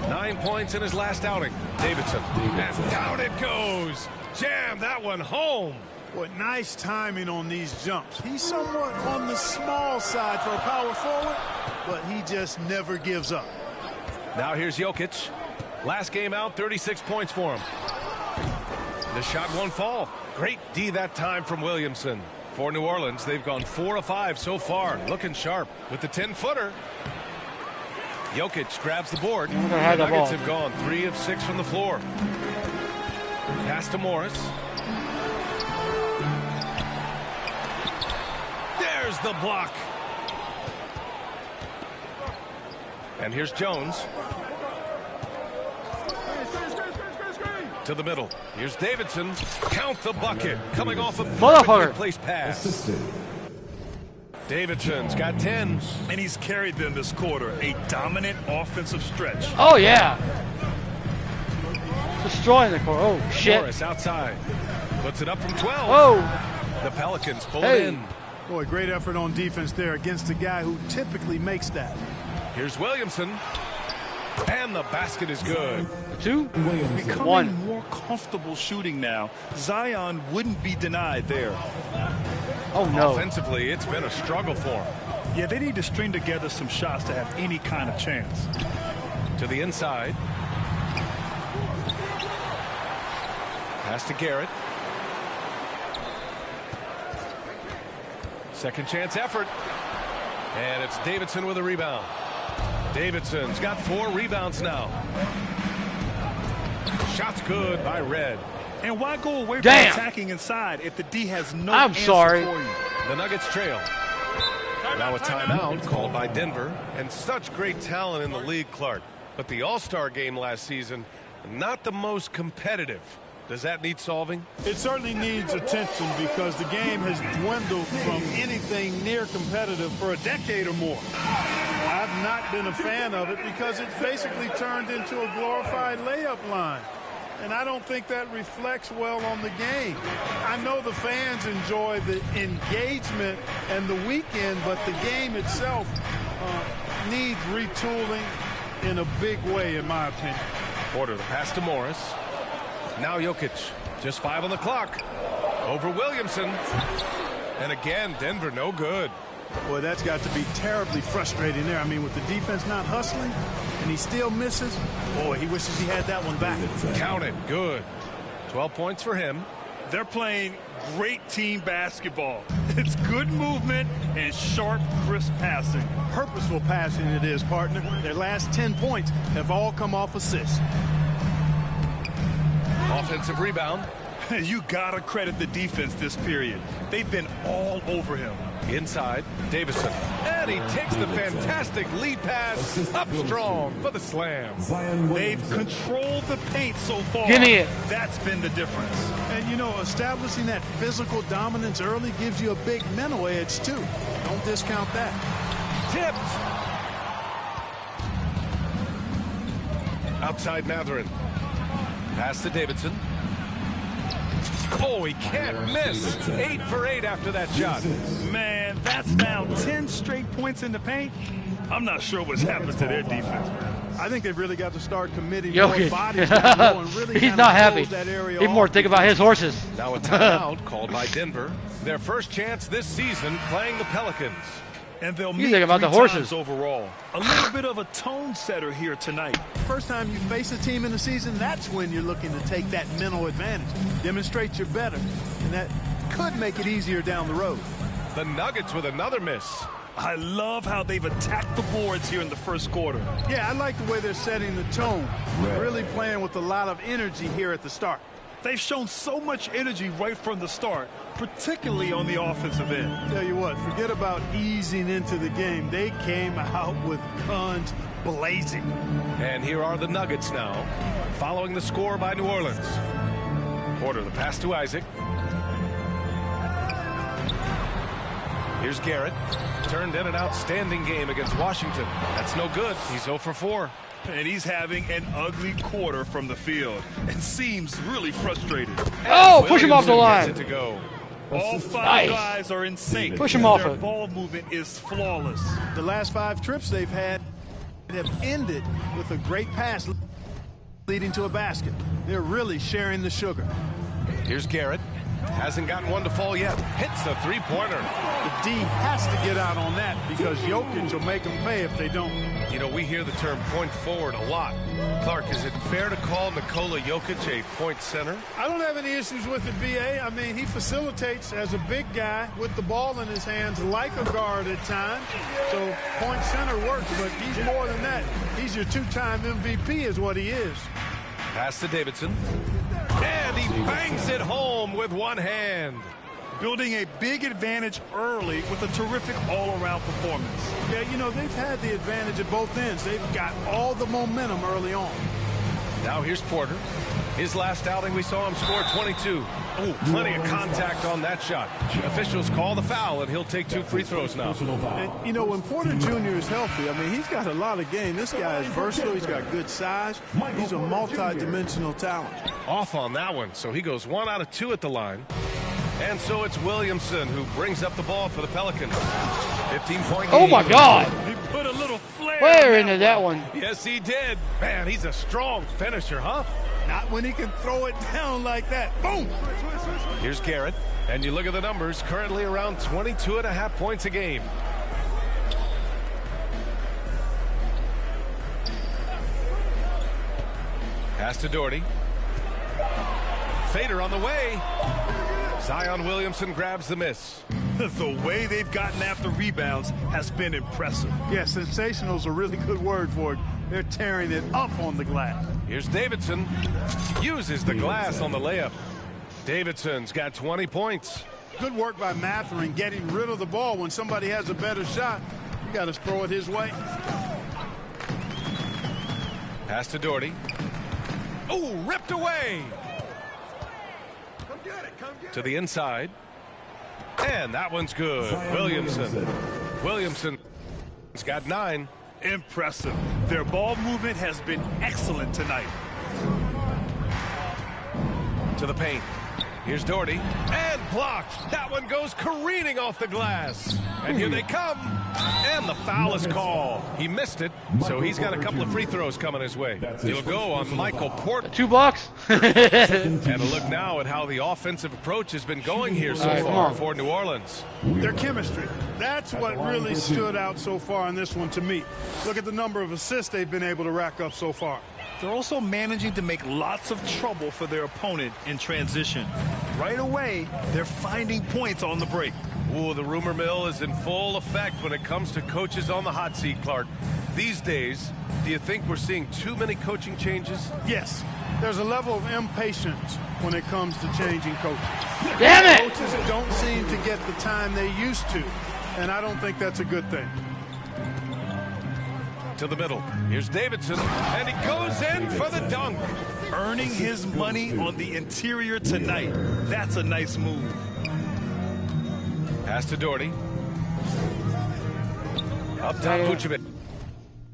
9 points in his last outing. Davidson. And down it goes. Jam that one home. What nice timing on these jumps. He's somewhat on the small side for a power forward, but he just never gives up. Now here's Jokic. Last game out, 36 points for him. The shot won't fall. Great D that time from Williamson. For New Orleans, they've gone 4 of 5 so far. Looking sharp with the 10-footer. Jokic grabs the board. The Nuggets have gone 3 of 6 from the floor. Pass to Morris. There's the block. And here's Jones. To the middle. Here's Davidson. Count the bucket. Coming off a perfectly placed pass. Davidson's got 10. And he's carried them this quarter. A dominant offensive stretch. Oh, yeah. Destroying the court. Oh, shit. Morris outside. Puts it up from 12. Oh. The Pelicans pull it in. Boy, great effort on defense there against a guy who typically makes that. Here's Williamson. And the basket is good. 2. Becoming 1. more comfortable shooting now. Zion wouldn't be denied there. Oh, no. Offensively, it's been a struggle for him. Yeah, they need to string together some shots to have any kind of chance. To the inside. Pass to Garrett. Second chance effort. And it's Davidson with a rebound. Davidson's got 4 rebounds now. Shot's good by Red. And why go away from attacking inside if the D has no answer for you? The Nuggets trail. Now a timeout called by Denver. And such great talent in the league, Clark. But the All-Star game last season, not the most competitive. Does that need solving? It certainly needs attention because the game has dwindled from anything near competitive for a decade or more. I've not been a fan of it because it's basically turned into a glorified layup line. And I don't think that reflects well on the game. I know the fans enjoy the engagement and the weekend, but the game itself needs retooling in a big way, in my opinion. Porter, the pass to Morris. Now Jokic. Just 5 on the clock. Over Williamson. And again, Denver no good. Boy, that's got to be terribly frustrating there. I mean, with the defense not hustling and he still misses, boy, he wishes he had that one back. Count it. Good. 12 points for him. They're playing great team basketball. It's good movement and sharp, crisp passing. Purposeful passing it is, partner. Their last 10 points have all come off assists. Offensive rebound. You gotta credit the defense this period. They've been all over him. Inside, Davison. And he takes the fantastic lead pass up strong for the slam. They've controlled the paint so far. Give me it. That's been the difference. And, you know, establishing that physical dominance early gives you a big mental edge, too. Don't discount that. Tipped. Outside Mathurin. Pass to Davidson. Oh, he can't miss. 8 for 8 after that shot. Man, that's now 10 straight points in the paint. I'm not sure what's happened to their defense. I think they've really got to start committing Jokic. more bodies down low and really He's not happy. that area He's more thinking about his horses. Now a timeout called by Denver. Their first chance this season playing the Pelicans. And they'll He's meet thinking about 3 the horses. times overall. A little bit of a tone setter here tonight. First time you face a team in the season, that's when you're looking to take that mental advantage. Demonstrate you're better, and that could make it easier down the road. The Nuggets with another miss. I love how they've attacked the boards here in the first quarter. Yeah, I like the way they're setting the tone. Really playing with a lot of energy here at the start. They've shown so much energy right from the start, particularly on the offensive end. Tell you what, forget about easing into the game. They came out with guns blazing. And here are the Nuggets now, following the score by New Orleans. Porter, the pass to Isaac. Here's Garrett. Turned in an outstanding game against Washington. That's no good. He's 0 for 4. And he's having an ugly quarter from the field and seems really frustrated. Oh, push him off the line. Gets it to go. All 5 Nice. guys are in sync. Push him off Their it. ball movement is flawless. The last 5 trips they've had have ended with a great pass leading to a basket. They're really sharing the sugar. Here's Garrett. Hasn't gotten one to fall yet. Hits the three-pointer. The D has to get out on that because Jokic will make them pay if they don't. You know, we hear the term point forward a lot. Clark, is it fair to call Nikola Jokic a point center? I don't have any issues with it, B.A. I mean, he facilitates as a big guy with the ball in his hands like a guard at times. So point center works, but he's more than that. He's your 2-time MVP is what he is. Pass to Davidson. And he bangs it home with one hand. Building a big advantage early with a terrific all-around performance. Yeah, you know, they've had the advantage at both ends. They've got all the momentum early on. Now here's Porter. His last outing, we saw him score 22. Oh, plenty of contact on that shot. Officials call the foul, and he'll take 2 free throws now. And, you know, when Porter Jr. is healthy, I mean, he's got a lot of game. This guy is versatile. He's got good size. He's a multi-dimensional talent. Off on that one, so he goes 1 out of 2 at the line. And so it's Williamson who brings up the ball for the Pelicans. 15-point game. Oh, my God. He put a little flair Where on into that one? Yes, he did. Man, he's a strong finisher, huh? Not when he can throw it down like that. Boom! Here's Garrett. And you look at the numbers, currently around 22.5 points a game. Pass to Doherty. Fader on the way. Zion Williamson grabs the miss. The way they've gotten after rebounds has been impressive. Yeah, sensational is a really good word for it. They're tearing it up on the glass. Here's Davidson. Uses the glass on the layup. Davidson's got 20 points. Good work by Mathurin getting rid of the ball. When somebody has a better shot, you got to throw it his way. Pass to Doherty. Oh, ripped away. To the inside. And that one's good. Williamson's got 9. Impressive. Their ball movement has been excellent tonight. To the paint. Here's Doherty. And blocked. That one goes careening off the glass. And here they come. And the foul is called. He missed it, so he's got a couple of free throws coming his way. He'll go on Michael Porter. 2 blocks. And a look now at how the offensive approach has been going here so far for New Orleans. Their chemistry. That's what really stood out so far in this one to me. Look at the number of assists they've been able to rack up so far. They're also managing to make lots of trouble for their opponent in transition. Right away, they're finding points on the break. Ooh, the rumor mill is in full effect when it comes to coaches on the hot seat, Clark. These days, do you think we're seeing too many coaching changes? Yes. There's a level of impatience when it comes to changing coaches. Damn it! Coaches don't seem to get the time they used to, and I don't think that's a good thing. To the middle. Here's Davidson, and he goes in for the dunk. Earning his money on the interior tonight. That's a nice move. Pass to Doherty. Up top, Vucevic.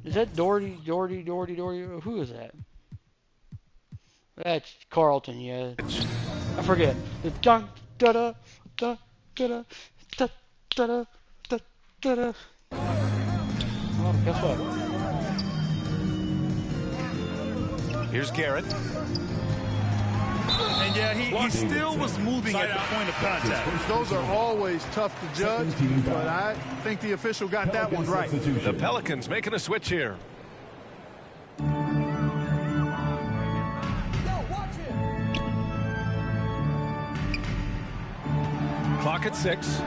Is that Doherty? Who is that? That's Carlton, yeah. I forget. The dunk, da-da, da, da-da, da, da-da, da, da-da. Oh, guess what? Here's Garrett. And yeah, he still was moving at the point of contact. Those are always tough to judge, but I think the official got that one right. The Pelicans making a switch here. Clock at 6.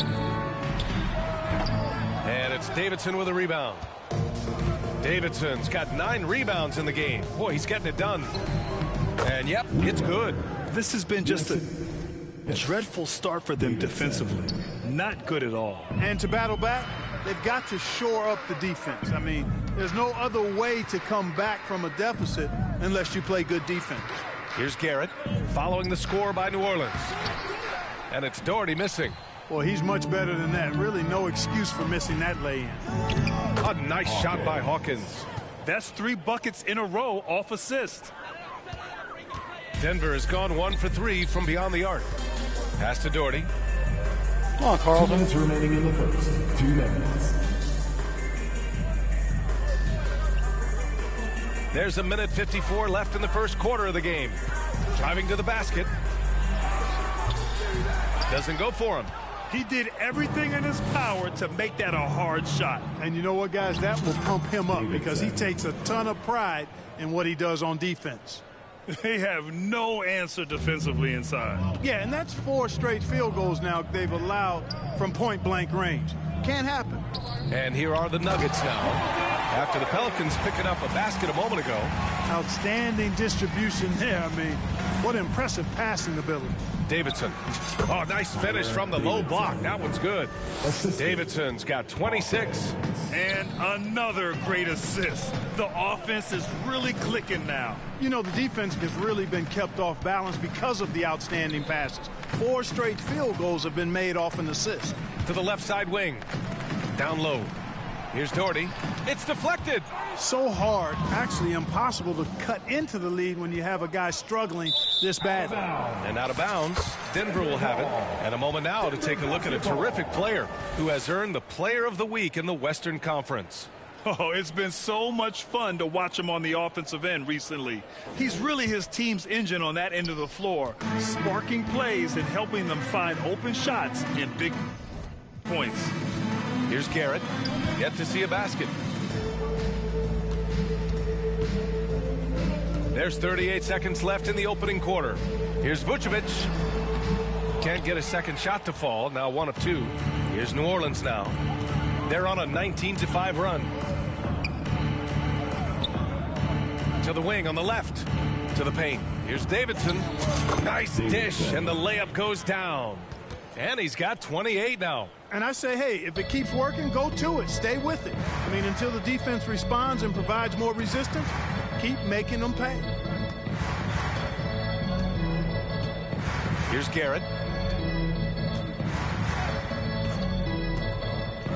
And it's Davidson with a rebound. Davidson's got 9 rebounds in the game. Boy, he's getting it done. And yep, it's good. This has been just a dreadful start for them defensively. Not good at all. And to battle back, they've got to shore up the defense. I mean, there's no other way to come back from a deficit unless you play good defense. Here's Garrett following the score by New Orleans. And it's Doherty missing. Well, he's much better than that. Really no excuse for missing that lay-in. A nice shot by Hawkins. That's 3 buckets in a row off assist. Denver has gone 1 for 3 from beyond the arc. Pass to Doherty. Come on, Carl. 2 minutes remaining in the first. 2 minutes. There's a minute 54 left in the first quarter of the game. Driving to the basket. Doesn't go for him. He did everything in his power to make that a hard shot. And you know what, guys? That will pump him up because he takes a ton of pride in what he does on defense. They have no answer defensively inside. Yeah, and that's 4 straight field goals now they've allowed from point-blank range. Can't happen. And here are the Nuggets now. After the Pelicans picking up a basket a moment ago. Outstanding distribution there. I mean, what impressive passing ability. Davidson. Oh, nice finish from the low block. That one's good. Davidson's got 26. And another great assist. The offense is really clicking now. You know, the defense has really been kept off balance because of the outstanding passes. 4 straight field goals have been made off an assist. To the left side wing. Down low. Here's Doherty. It's deflected. So hard, actually impossible to cut into the lead when you have a guy struggling this badly. And out of bounds, Denver will have it. And a moment now to take a look at a terrific player who has earned the Player of the Week in the Western Conference. Oh, it's been so much fun to watch him on the offensive end recently. He's really his team's engine on that end of the floor, sparking plays and helping them find open shots in big points. Here's Garrett. Yet to see a basket. There's 38 seconds left in the opening quarter. Here's Vucevic. Can't get a second shot to fall. Now 1 of 2. Here's New Orleans now. They're on a 19-5 run. To the wing on the left. To the paint. Here's Davidson. Nice dish, and the layup goes down. And he's got 28 now. And I say, hey, if it keeps working, go to it. Stay with it. I mean, until the defense responds and provides more resistance, keep making them pay. Here's Garrett.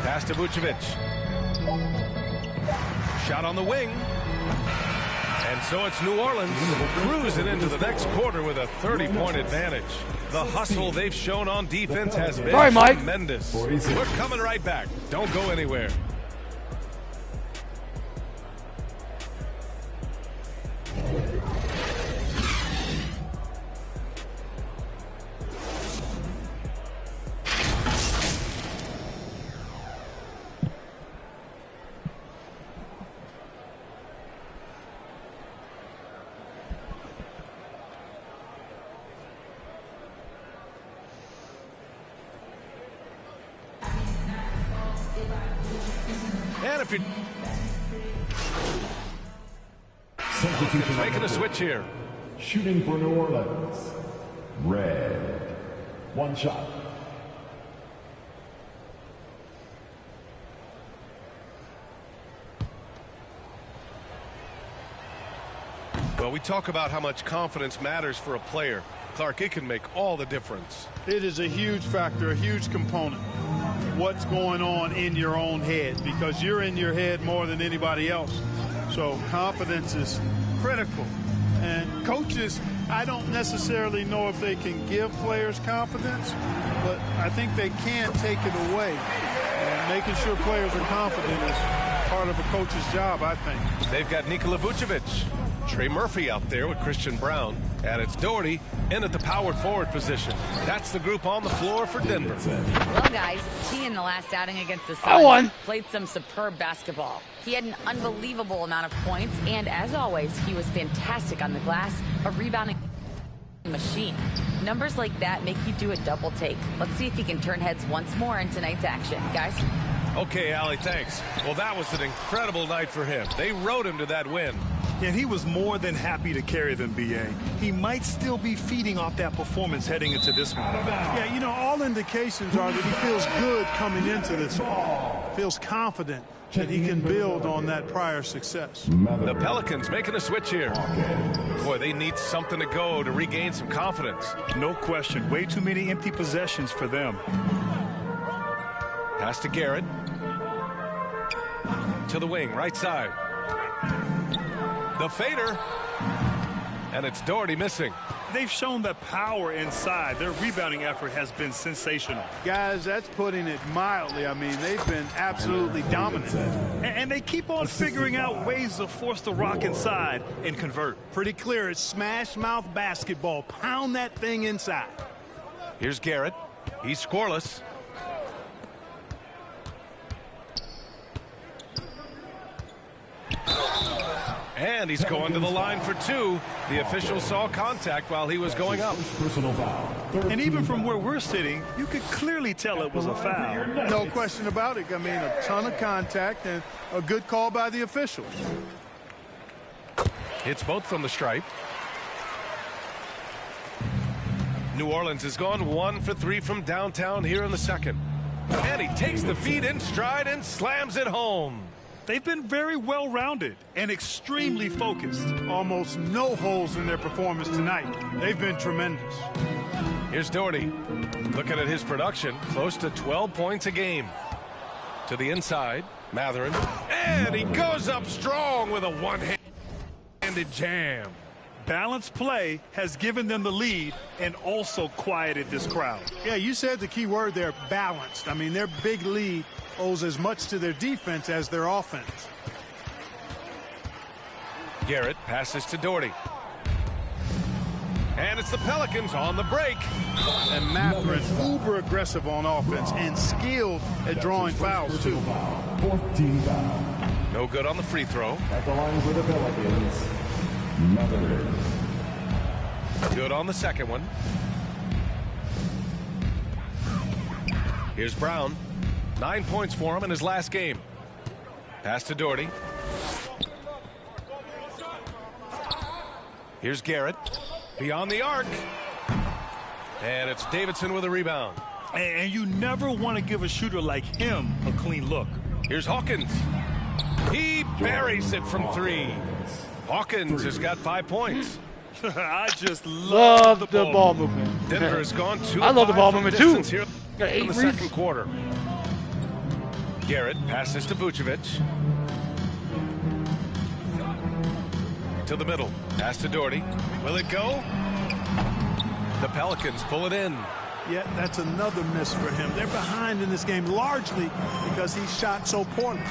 Pass to Vucevic. Shot on the wing. And so it's New Orleans cruising into the next quarter with a 30-point advantage. The hustle they've shown on defense has been Sorry, Mike. tremendous. We're coming right back. Don't go anywhere. And if you're making a switch here. Shooting for New Orleans. Red. One shot. Well, we talk about how much confidence matters for a player. Clark, it can make all the difference. It is a huge factor, a huge component. What's going on in your own head, because you're in your head more than anybody else. So confidence is critical. And coaches, I don't necessarily know if they can give players confidence, but I think they can take it away. And making sure players are confident is part of a coach's job, I think. They've got Nikola Vucevic, Trey Murphy out there with Christian Brown, and it's Doherty in at the power forward position. That's the group on the floor for Denver. Well, guys, T in the last outing against the Suns played some superb basketball. He had an unbelievable amount of points, and as always, he was fantastic on the glass, a rebounding machine. Numbers like that make you do a double take. Let's see if he can turn heads once more in tonight's action, guys. Okay, Allie, thanks. Well, that was an incredible night for him. They rode him to that win. And he was more than happy to carry them, B.A. He might still be feeding off that performance heading into this one. Yeah, you know, all indications are that he feels good coming into this one. Feels confident that he can build on that prior success. The Pelicans making a switch here. Boy, they need something to go to regain some confidence. No question. Way too many empty possessions for them. Pass to Garrett. To the wing, right side. The fader. And it's Doherty missing. They've shown the power inside. Their rebounding effort has been sensational. Guys, that's putting it mildly. I mean, they've been absolutely dominant. And they keep on figuring out ways to force the rock inside and convert. Pretty clear. It's smash mouth basketball. Pound that thing inside. Here's Garrett. He's scoreless. And he's going to the line for two. The official saw contact while he was going up. And even from where we're sitting, you could clearly tell it was a foul. No question about it. I mean, a ton of contact and a good call by the officials. Hits both from the stripe. New Orleans has gone 1 for 3 from downtown here in the second. And he takes the feed in stride and slams it home. They've been very well-rounded and extremely focused. Almost no holes in their performance tonight. They've been tremendous. Here's Doherty. Looking at his production, close to 12 points a game. To the inside, Mathurin. And he goes up strong with a one-handed jam. Balanced play has given them the lead and also quieted this crowd. Yeah, you said the key word there, balanced. I mean, their big lead owes as much to their defense as their offense. Garrett passes to Doherty. And it's the Pelicans on the break. And Mathurin, uber aggressive on offense and skilled at drawing fouls, too. 14 foul. No good on the free throw. At the line for the Pelicans, Mathurin. Good on the second one. Here's Brown. 9 points for him in his last game. Pass to Doherty. Here's Garrett. Beyond the arc. And it's Davidson with a rebound. And you never want to give a shooter like him a clean look. Here's Hawkins. He buries it from three. Hawkins has got 5 points. I just love the ball movement. Denver has gone 2 I love the ball movement too. Here Got 8 in the second quarter. Garrett passes to Vucevic. To the middle. Pass to Doherty. Will it go? The Pelicans pull it in. Yeah, that's another miss for him. They're behind in this game largely because he shot so poorly.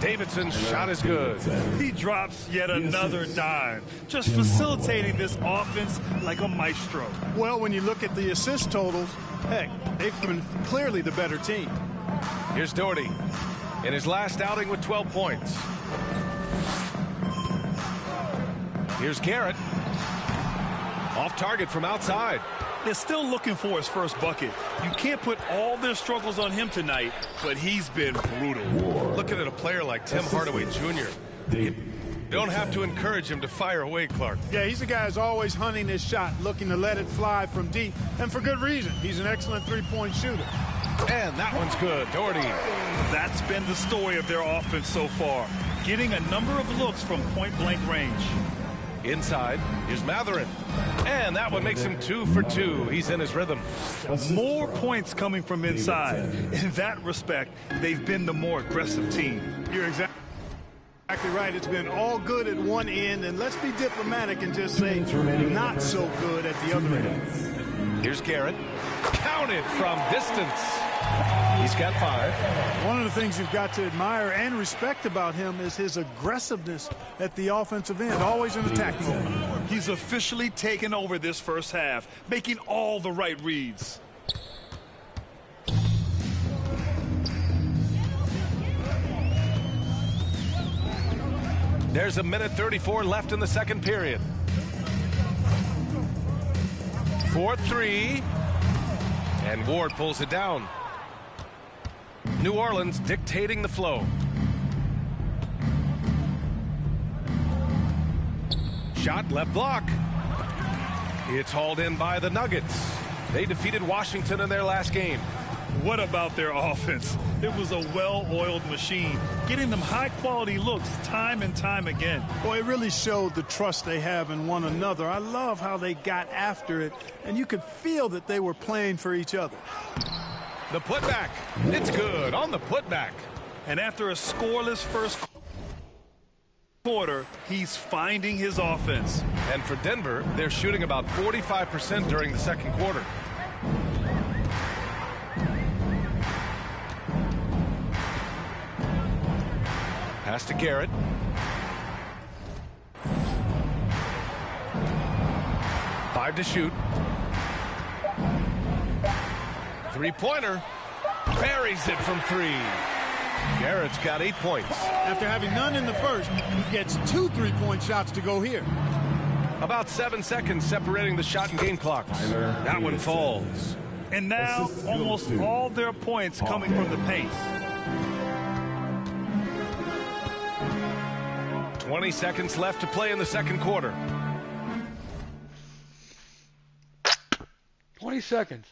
Davidson's shot is good. He drops yet another dime, just facilitating this offense like a maestro. Well, when you look at the assist totals, heck, they've been clearly the better team. Here's Doherty in his last outing with 12 points. Here's Garrett. Off target from outside. They're still looking for his first bucket. You can't put all their struggles on him tonight, but he's been brutal. Looking at a player like Tim Hardaway Jr., you don't have to encourage him to fire away, Clark. Yeah, he's a guy who's always hunting his shot, looking to let it fly from deep, and for good reason. He's an excellent three-point shooter. And that one's good. Doherty. That's been the story of their offense so far, getting a number of looks from point-blank range. Inside, here's Mathurin. And that one makes him 2 for 2. He's in his rhythm. More points coming from inside. In that respect, they've been the more aggressive team. You're exactly right. It's been all good at one end, and let's be diplomatic and just say not so good at the other end. Here's Garrett. Counted from distance. He's got 5. One of the things you've got to admire and respect about him is his aggressiveness at the offensive end, always in attack mode. He's officially taken over this first half, making all the right reads. There's a minute 34 left in the second period. 4-3. And Ward pulls it down. New Orleans dictating the flow. Shot left block. It's hauled in by the Nuggets. They defeated Washington in their last game. What about their offense? It was a well-oiled machine, getting them high-quality looks time and time again. Boy, it really showed the trust they have in one another. I love how they got after it, and you could feel that they were playing for each other. The putback. It's good on the putback. And after a scoreless first quarter, he's finding his offense. And for Denver, they're shooting about 45% during the second quarter. Pass to Garrett. Five to shoot. Three-pointer. Buries it from 3. Garrett's got 8 points. After having none in the first, he gets 2 3-point shots to go here. About 7 seconds separating the shot and game clocks. That one falls. And now almost all their points coming from the paint. 20 seconds left to play in the second quarter. 20 seconds.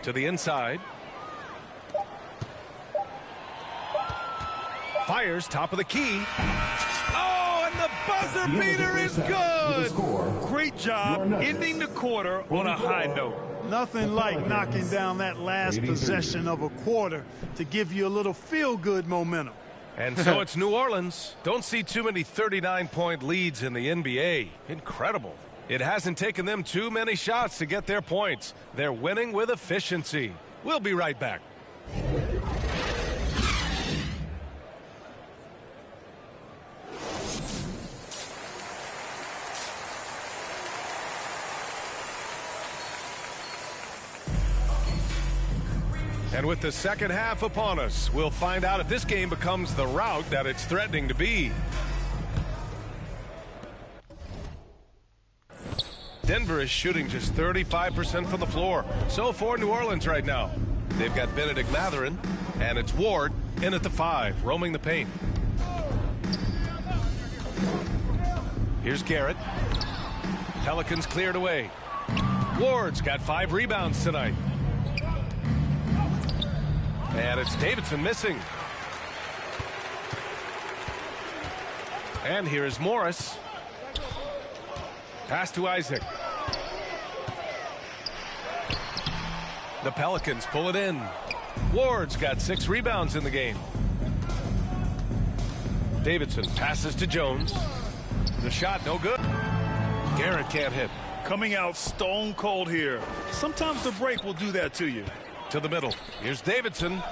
To the inside. Fires top of the key. Oh, and the buzzer beater is good. Great job ending the quarter on a high note. Nothing like knocking down that last possession of a quarter to give you a little feel-good momentum. And so it's New Orleans. Don't see too many 39-point leads in the NBA. Incredible. It hasn't taken them too many shots to get their points. They're winning with efficiency. We'll be right back. And with the second half upon us, we'll find out if this game becomes the rout that it's threatening to be. Denver is shooting just 35% from the floor. So for New Orleans right now, they've got Benedict Mathurin, and it's Ward in at the 5, roaming the paint. Here's Garrett. Pelicans cleared away. Ward's got 5 rebounds tonight. And it's Davidson missing. And here is Morris. Pass to Isaac. The Pelicans pull it in. Ward's got 6 rebounds in the game. Davidson passes to Jones. The shot no good. Garrett can't hit. Coming out stone cold here. Sometimes the break will do that to you. To the middle. Here's Davidson.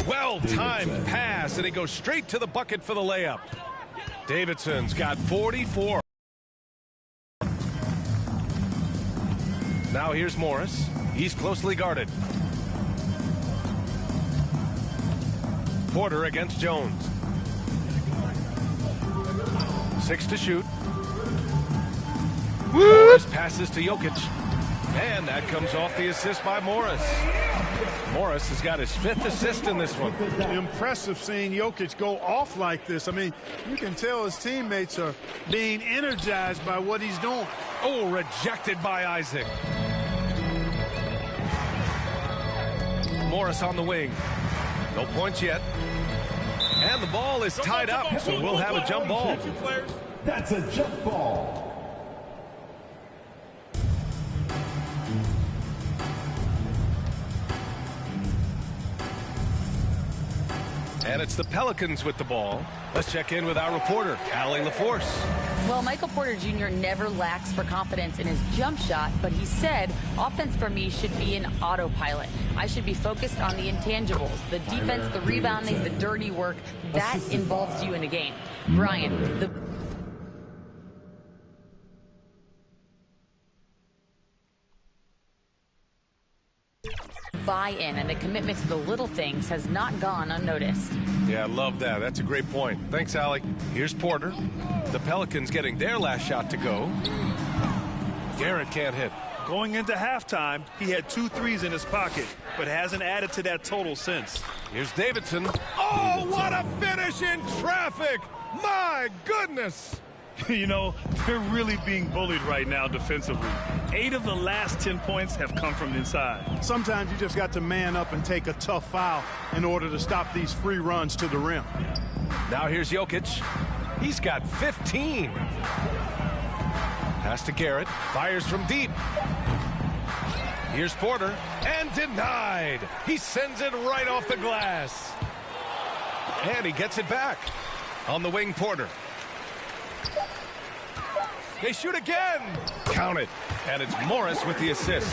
Well-timed pass, and he goes straight to the bucket for the layup. Davidson's got 44. Now here's Morris. He's closely guarded. Porter against Jones. 6 to shoot. Morris passes to Jokic. And that comes off the assist by Morris. Morris has got his 5th assist in this one. Impressive seeing Jokic go off like this. I mean, you can tell his teammates are being energized by what he's doing. Oh, rejected by Isaac. Morris on the wing. No points yet. And the ball is tied up, so we'll have a jump ball. That's a jump ball. And it's the Pelicans with the ball. Let's check in with our reporter, Allie LaForce. Well, Michael Porter Jr. never lacks for confidence in his jump shot, but he said, offense for me should be an autopilot. I should be focused on the intangibles, the defense, the rebounding, the dirty work. That involves you in a game. Brian, the buy-in and the commitment to the little things has not gone unnoticed. Yeah, I love that. That's a great point. Thanks, Allie. Here's Porter. The Pelicans getting their last shot to go. Garrett can't hit. Going into halftime, he had 2 threes in his pocket, but hasn't added to that total since. Here's Davidson. Oh, what a finish in traffic! My goodness! You know, they're really being bullied right now defensively. 8 of the last 10 points have come from inside. Sometimes you just got to man up and take a tough foul in order to stop these free runs to the rim. Now here's Jokic. He's got 15. Pass to Garrett. Fires from deep. Here's Porter. And denied. He sends it right off the glass. And he gets it back. On the wing, Porter. They shoot again. Count it. And it's Morris with the assist.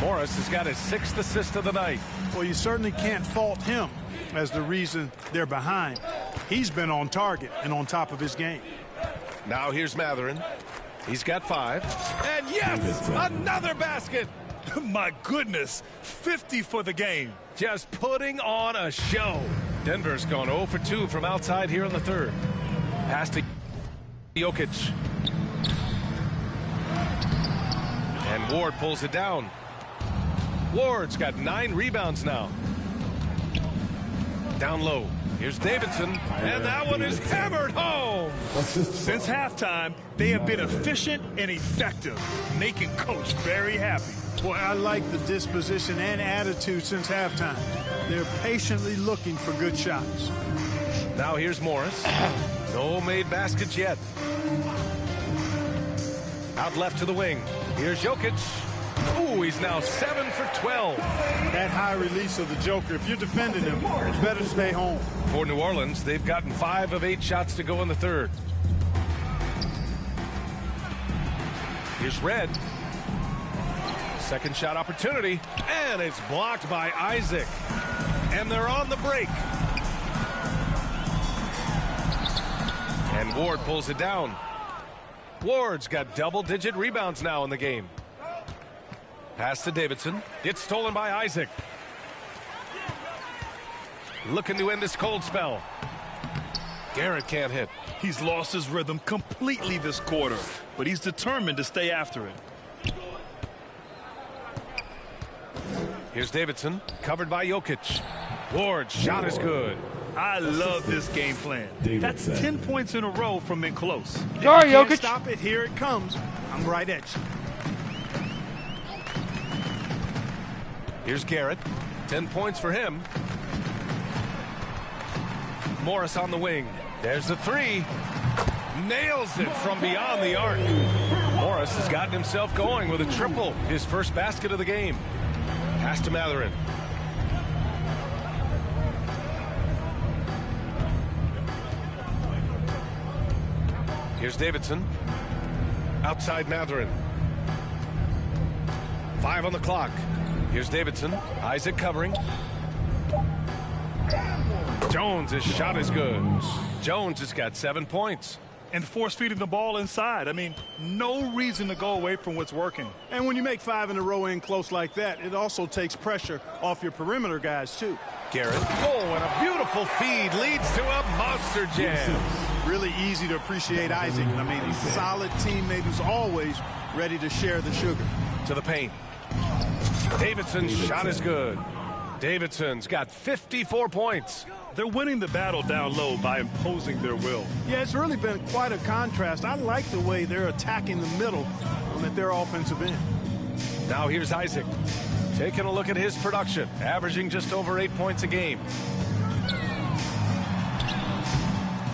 Morris has got his 6th assist of the night. Well, you certainly can't fault him as the reason they're behind. He's been on target and on top of his game. Now here's Matherin. He's got 5. And yes, another basket. My goodness, 50 for the game. Just putting on a show. Denver's gone 0 for 2 from outside here in the 3rd. Pass to Jokic. And Ward pulls it down. Ward's got 9 rebounds now. Down low. Here's Davidson. And that one is hammered home. Since halftime, they have been efficient and effective, making Coach very happy. Boy, I like the disposition and attitude since halftime. They're patiently looking for good shots. Now here's Morris. No made baskets yet. Out left to the wing. Here's Jokic. Ooh, he's now 7 for 12. That high release of the Joker, if you're defending him, it's better to stay home. For New Orleans, they've gotten 5 of 8 shots to go in the 3rd. Here's Red. Second shot opportunity, and it's blocked by Isaac. And they're on the break. And Ward pulls it down. Ward's got double-digit rebounds now in the game. Pass to Davidson. It's stolen by Isaac. Looking to end this cold spell. Garrett can't hit. He's lost his rhythm completely this quarter, but he's determined to stay after it. Here's Davidson, covered by Jokic. Ward's shot is good. I love this game plan. That's 10 points in a row from in close. Sorry, Can't Jokic. stop it. Here it comes. I'm right at you. Here's Garrett. 10 points for him. Morris on the wing. There's the 3. Nails it from beyond the arc. Morris has gotten himself going with a triple. His first basket of the game. Pass to Matherin. Here's Davidson. Outside Mathurin. 5 on the clock. Here's Davidson. Isaac covering. Jones' his shot is good. Jones has got 7 points. And force-feeding the ball inside. I mean, no reason to go away from what's working. And when you make 5 in a row in close like that, it also takes pressure off your perimeter guys, too. Garrett. Oh, and a beautiful feed leads to a monster jam. Really easy to appreciate Isaac. I mean, he's a solid teammate who's always ready to share the sugar. To the paint. Davidson's shot is good. Davidson's got 54 points. They're winning the battle down low by imposing their will. Yeah, it's really been quite a contrast. I like the way they're attacking the middle at their offensive end. Now here's Isaac. Taking a look at his production, averaging just over 8 points a game.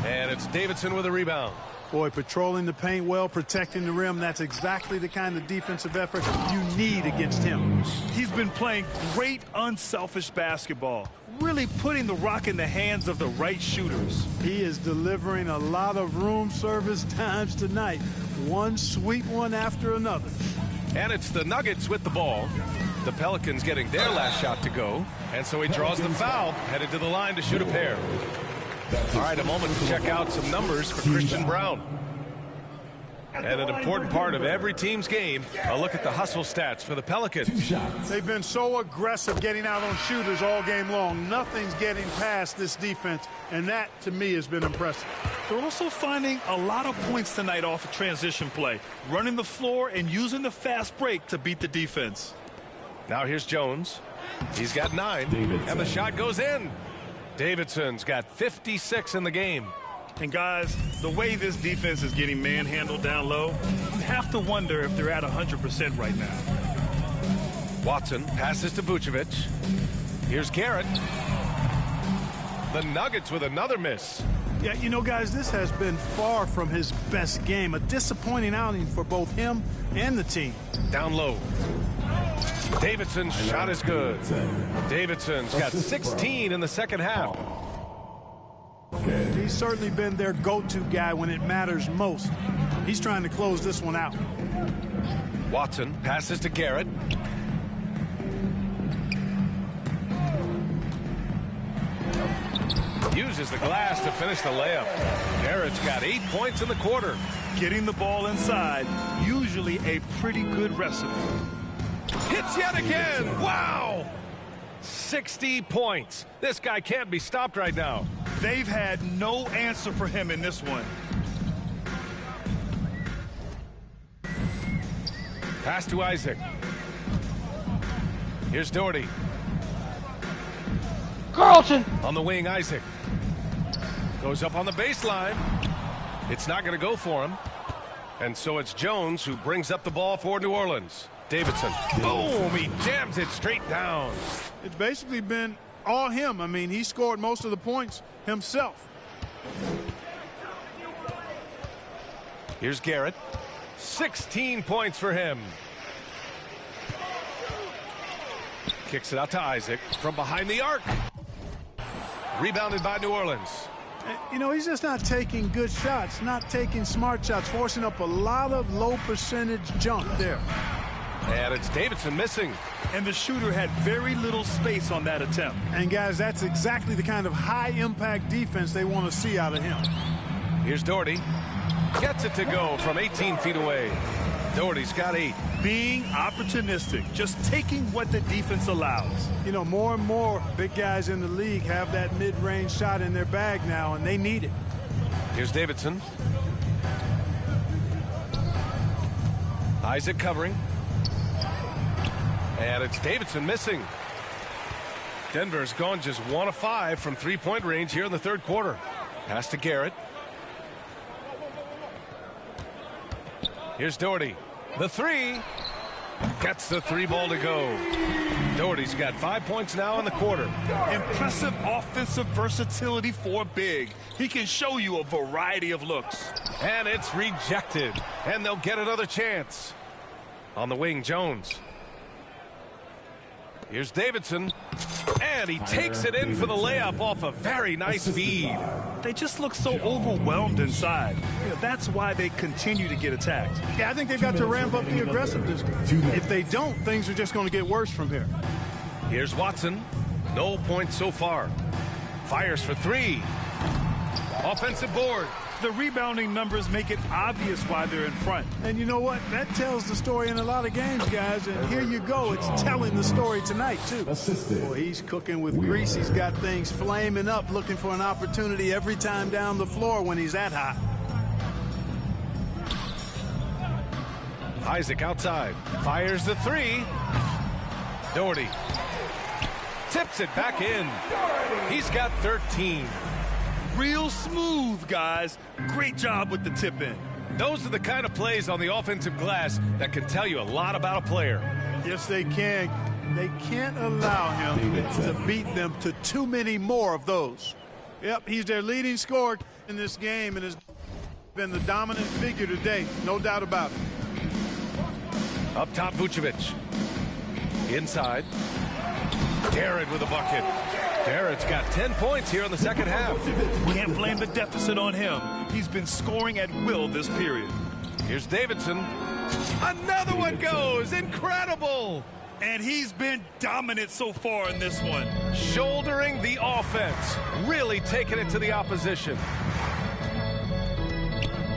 And it's Davidson with a rebound. Boy, patrolling the paint well, protecting the rim, that's exactly the kind of defensive effort you need against him. He's been playing great, unselfish basketball, really putting the rock in the hands of the right shooters. He is delivering a lot of room service times tonight, one sweet one after another. And it's the Nuggets with the ball. The Pelicans getting their last shot to go, and so he draws the foul, headed to the line to shoot a pair. All right, a moment to check out some numbers for Christian Brown. And an important part of every team's game, a look at the hustle stats for the Pelicans. They've been so aggressive getting out on shooters all game long. Nothing's getting past this defense, and that, to me, has been impressive. They're also finding a lot of points tonight off of transition play, running the floor and using the fast break to beat the defense. Now here's Jones. He's got 9, and the shot goes in. Davidson's got 56 in the game. And guys, the way this defense is getting manhandled down low, you have to wonder if they're at 100% right now. Watson passes to Vucevic. Here's Garrett. The Nuggets with another miss. Yeah, you know, guys, this has been far from his best game. A disappointing outing for both him and the team. Down low. Davidson's shot is good. Davidson's got 16 in the second half. He's certainly been their go-to guy when it matters most. He's trying to close this one out. Watson passes to Garrett. Uses the glass to finish the layup. Garrett's got 8 points in the quarter. Getting the ball inside, usually a pretty good recipe. Hits yet again. Wow. 60 points. This guy can't be stopped right now. They've had no answer for him in this one. Pass to Isaac. Here's Doherty. Carlton. On the wing, Isaac. Goes up on the baseline. It's not going to go for him. And so it's Jones who brings up the ball for New Orleans. Davidson. Boom! He jams it straight down. It's basically been all him. I mean, he scored most of the points himself. Here's Garrett. 16 points for him. Kicks it out to Isaac from behind the arc. Rebounded by New Orleans. You know, he's just not taking good shots, not taking smart shots, forcing up a lot of low percentage jump there. And it's Davidson missing. And the shooter had very little space on that attempt. And guys, that's exactly the kind of high impact defense they want to see out of him. Here's Doherty. Gets it to go from 18 feet away. Doherty's got 8. Being opportunistic, just taking what the defense allows. You know, more and more big guys in the league have that mid-range shot in their bag now, and they need it. Here's Davidson. Isaac covering. And it's Davidson missing. Denver's gone just 1 of 5 from three-point range here in the third quarter. Pass to Garrett. Here's Doherty. The 3. Gets the 3 ball to go. Doherty's got 5 points now in the quarter. Impressive offensive versatility for big. He can show you a variety of looks. And it's rejected. And they'll get another chance. On the wing, Jones. Here's Davidson, and he takes it in for the layup off a very nice feed. They just look so overwhelmed inside. That's why they continue to get attacked. Yeah, I think they've got to ramp up the aggressiveness. If they don't, things are just going to get worse from here. Here's Watson. No points so far. Fires for three. Offensive board. The rebounding numbers make it obvious why they're in front. And you know what? That tells the story in a lot of games, guys. And here you go. It's telling the story tonight, too. Boy, he's cooking with grease. He's got things flaming up, looking for an opportunity every time down the floor when he's that hot. Isaac outside. Fires the three. Doherty. Tips it back in. He's got 13. Real smooth, guys. Great job with the tip in. Those are the kind of plays on the offensive glass that can tell you a lot about a player. Yes, they can. They can't allow him to beat them to too many more of those. Yep, he's their leading scorer in this game and has been the dominant figure today. No doubt about it. Up top, Vucevic. Inside. Garrett with a bucket. Garrett's got 10 points here in the second half. Can't blame the deficit on him. He's been scoring at will this period. Here's Davidson. Another one goes. Incredible. And he's been dominant so far in this one. Shouldering the offense. Really taking it to the opposition.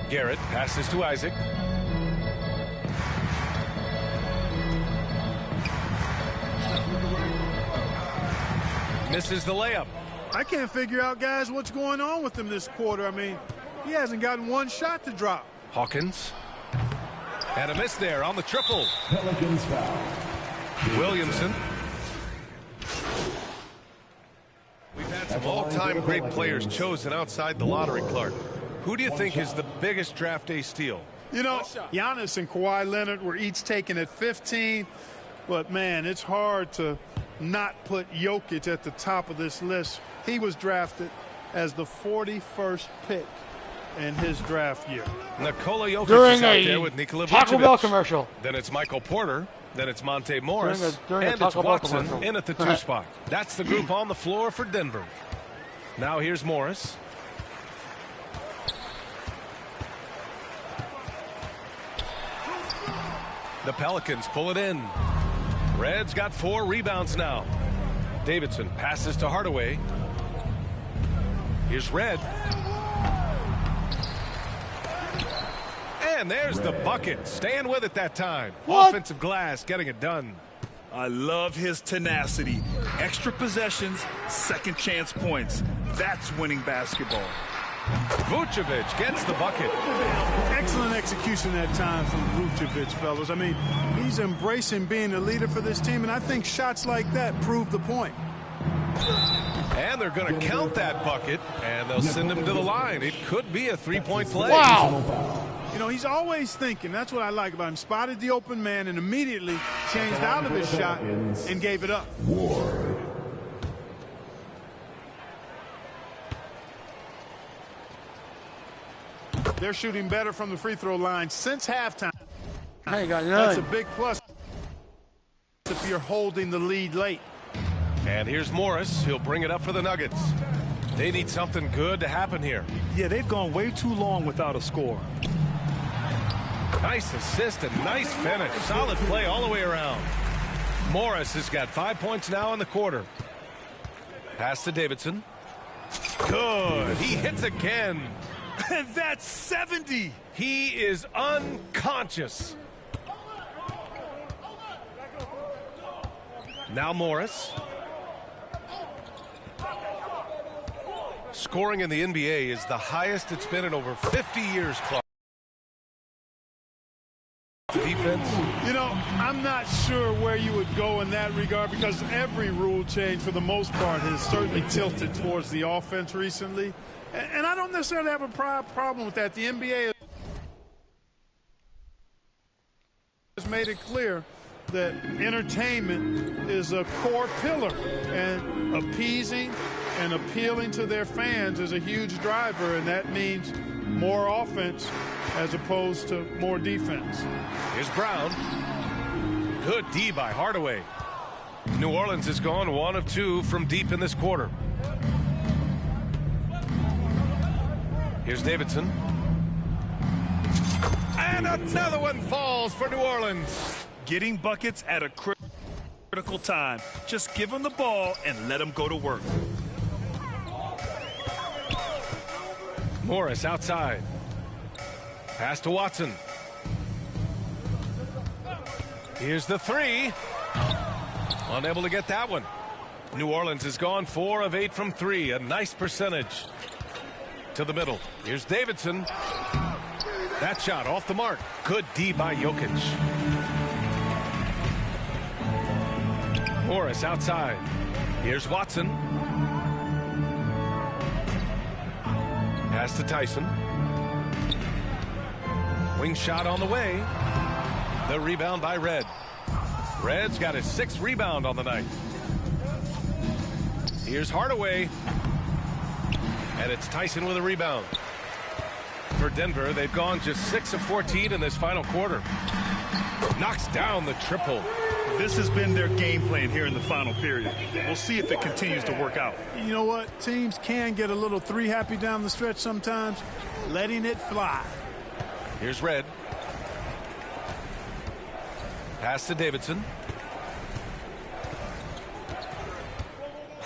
Garrett passes to Isaac. Misses the layup. I can't figure out, guys, what's going on with him this quarter. I mean, he hasn't gotten one shot to drop. Hawkins. And a miss there on the triple. Pelicans foul. Williamson. We've had some all-time great players chosen outside the lottery, Clark. Who do you think is the biggest draft day steal? You know, Giannis and Kawhi Leonard were each taken at 15. But, man, it's hard to not put Jokic at the top of this list. He was drafted as the 41st pick in his draft year. Nikola Jokic during is out there with Nikola Taco Vucevic. Bell commercial. Then it's Michael Porter. Then it's Monte Morris. During and it's Watson in at the 2 spot. That's the group on the floor for Denver. Now here's Morris. The Pelicans pull it in. Red's got 4 rebounds now. Davidson passes to Hardaway. Here's Red. And there's the bucket. Staying with it that time. What? Offensive glass getting it done. I love his tenacity. Extra possessions, second chance points. That's winning basketball. Vucevic gets the bucket. Excellent execution that time from Vucevic, fellas. I mean, he's embracing being a leader for this team, and I think shots like that prove the point. And they're going to count that bucket, and they'll send him to the line. It could be a 3-point play. Wow. You know, he's always thinking. That's what I like about him. Spotted the open man and immediately changed out of his shot and gave it up. They're shooting better from the free throw line since halftime. I ain't got none. That's a big plus if you're holding the lead late. And here's Morris. He'll bring it up for the Nuggets. They need something good to happen here. Yeah, they've gone way too long without a score. Nice assist and nice finish. Solid play all the way around. Morris has got 5 points now in the quarter. Pass to Davidson. Good. He hits again. And that's 70. He is unconscious. Now Morris. Scoring in the NBA is the highest it's been in over 50 years, Clark. Defense. You know, I'm not sure where you would go in that regard because every rule change for the most part has certainly tilted towards the offense recently. And I don't necessarily have a problem with that. The NBA has made it clear that entertainment is a core pillar, and appeasing and appealing to their fans is a huge driver, and that means more offense as opposed to more defense. Here's Brown. Good D by Hardaway. New Orleans has gone 1 of 2 from deep in this quarter. Here's Davidson. And another one falls for New Orleans. Getting buckets at a critical time. Just give them the ball and let them go to work. Morris outside. Pass to Watson. Here's the three. Unable to get that one. New Orleans has gone 4 of 8 from 3. A nice percentage. To the middle. Here's Davidson. That shot off the mark. Good D by Jokic. Morris outside. Here's Watson. Pass to Tyson. Wing shot on the way. The rebound by Red. Red's got his 6th rebound on the night. Here's Hardaway. And it's Tyson with a rebound. For Denver, they've gone just 6 of 14 in this final quarter. Knocks down the triple. This has been their game plan here in the final period. We'll see if it continues to work out. You know what? Teams can get a little 3 happy down the stretch sometimes. Letting it fly. Here's Red. Pass to Davidson.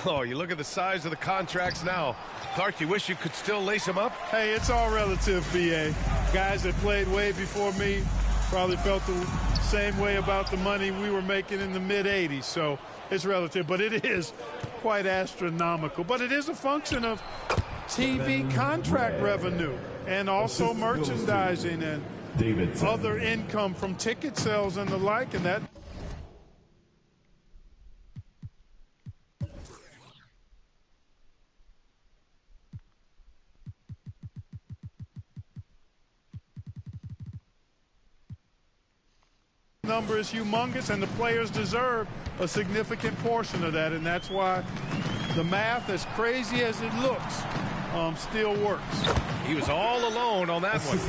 Oh, you look at the size of the contracts now. Clark, you wish you could still lace them up? Hey, it's all relative, B.A. Guys that played way before me probably felt the same way about the money we were making in the mid-'80s. So it's relative, but it is quite astronomical. But it is a function of TV contract revenue and also merchandising and other income from ticket sales and the like, and that number is humongous, and the players deserve a significant portion of that, and that's why the math, as crazy as it looks, still works. He was all alone on that one.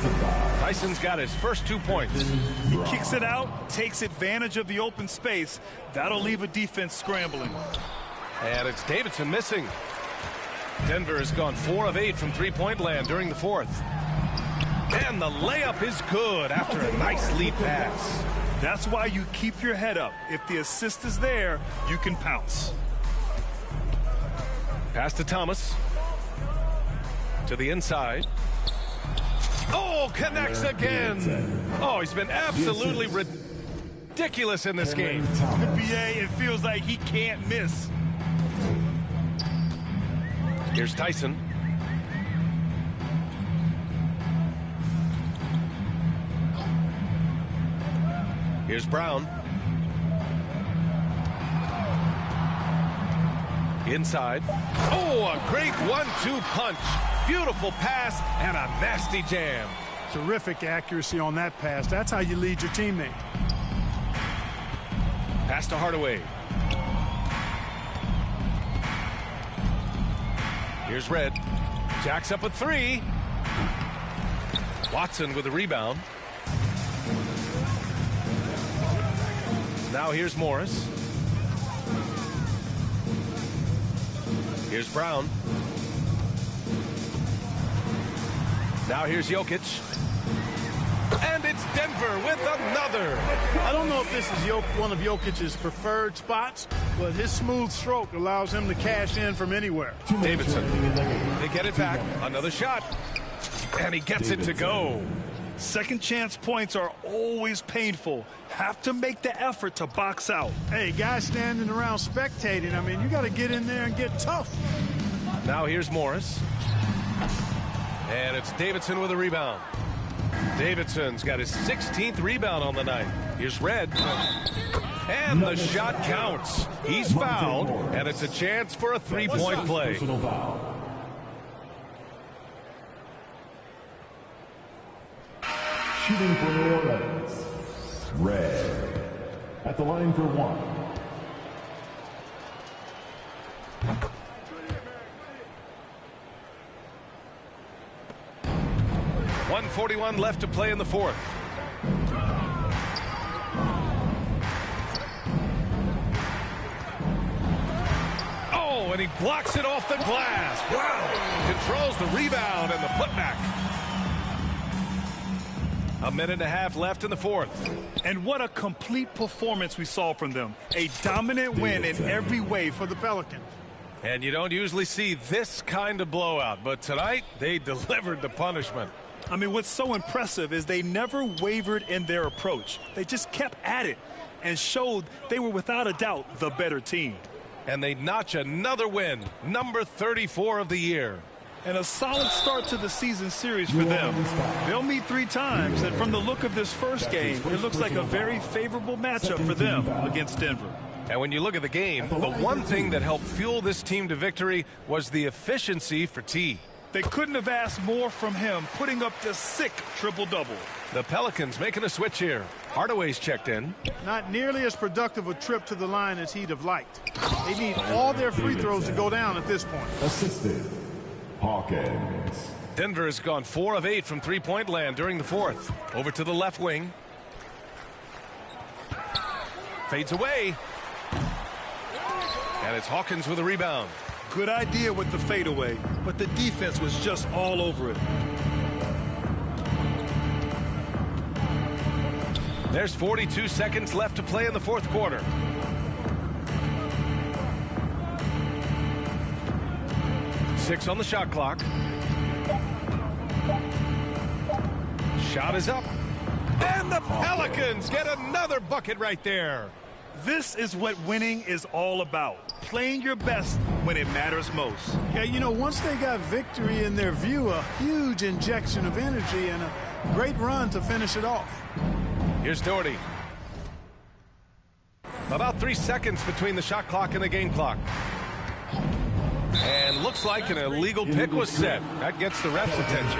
Tyson's got his first 2 points. He kicks it out, takes advantage of the open space. That'll leave a defense scrambling. And it's Davidson missing. Denver has gone 4 of 8 from three-point land during the 4th. And the layup is good after a nice lead pass. That's why you keep your head up. If the assist is there, you can pounce. Pass to Thomas. To the inside. Oh, connects again. Oh, he's been absolutely ridiculous in this game. BA, it feels like he can't miss. Here's Tyson. Here's Brown. Inside. Oh, a great 1-2 punch. Beautiful pass and a nasty jam. Terrific accuracy on that pass. That's how you lead your teammate. Pass to Hardaway. Here's Red. Jacks up a 3. Watson with a rebound. Now here's Morris. Here's Brown. Now here's Jokic. And it's Denver with another. I don't know if this is one of Jokic's preferred spots, but his smooth stroke allows him to cash in from anywhere. Davidson. They get it back. Another shot. And he gets it to go. Second chance points are always painful. Have to make the effort to box out. Hey, guys standing around spectating, I mean, you got to get in there and get tough. Now here's Morris. And it's Davidson with a rebound. Davidson's got his 16th rebound on the night. Here's Red. And the shot counts. He's fouled, and it's a chance for a 3-point play. Shooting for New Orleans, Red. At the line for 1. 1:41 left to play in the 4th. And he blocks it off the glass. Wow. Controls the rebound and the putback. A minute and a half left in the fourth. And what a complete performance we saw from them. A dominant win in every way for the Pelicans. And you don't usually see this kind of blowout, but tonight they delivered the punishment. I mean, what's so impressive is they never wavered in their approach. They just kept at it and showed they were without a doubt the better team. And they notch another win, number 34 of the year. And a solid start to the season series for them. They'll meet 3 times, and from the look of this first game, it looks like a very favorable matchup for them against Denver. And when you look at the game, the one thing that helped fuel this team to victory was the efficiency for T. They couldn't have asked more from him, putting up the sick triple-double. The Pelicans making a switch here. Hardaway's checked in. Not nearly as productive a trip to the line as he'd have liked. They need all their free throws to go down at this point. Assisted. Hawkins. Denver has gone 4 of 8 from three-point land during the fourth. Over to the left wing. Fades away. And it's Hawkins with a rebound. Good idea with the fadeaway, but the defense was just all over it. There's 42 seconds left to play in the fourth quarter. Six on the shot clock. Shot is up. And the Pelicans get another bucket right there. This is what winning is all about. Playing your best when it matters most. Yeah, you know, once they got victory in their view, a huge injection of energy and a great run to finish it off. Here's Doherty. About 3 seconds between the shot clock and the game clock. And looks like an illegal pick was set. That gets the ref's attention.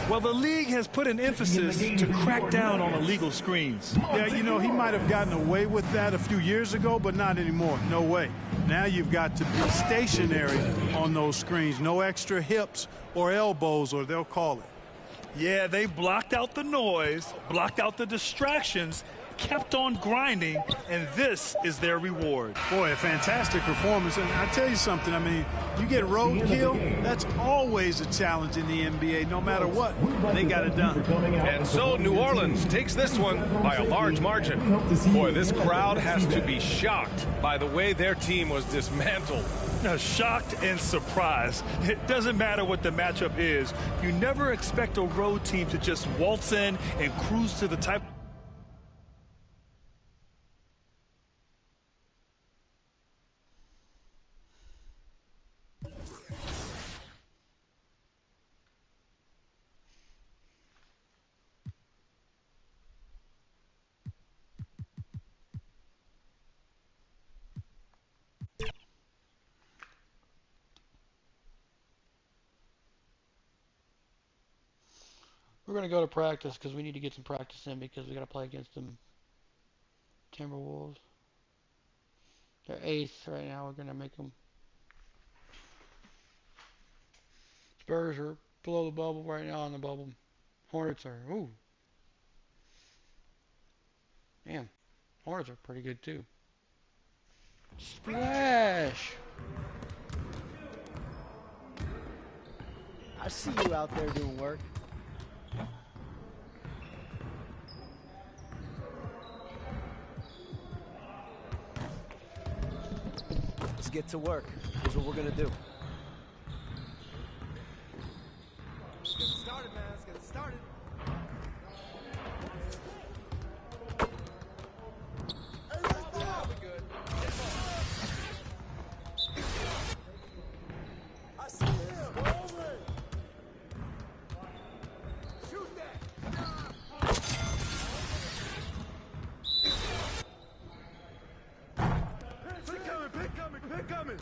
Well, the league has put an emphasis to crack down on illegal screens. Yeah, you know, he might have gotten away with that a few years ago, but not anymore. No way. Now you've got to be stationary on those screens. No extra hips or elbows, or they'll call it. Yeah, they blocked out the noise, blocked out the distractions, kept on grinding, and this is their reward. Boy, a fantastic performance. And I tell you something, I mean, you get roadkill, that's always a challenge in the NBA. No matter what, they got it done. And so New Orleans takes this one by a large margin. Boy, this crowd has to be shocked by the way their team was dismantled. Shocked and surprised. It doesn't matter what the matchup is. You never expect a road team to just waltz in and cruise to the type. We're going to go to practice because we need to get some practice in because we got to play against them Timberwolves. They're 8th right now. We're going to make them. Spurs are below the bubble right now on the bubble. Hornets are, ooh. Damn. Hornets are pretty good too. Splash! I see you out there doing work. Let's get to work. Here's what we're gonna do. Let's get it started, man. Let's get it started. I see him. Go over it. Shoot that. Pick coming.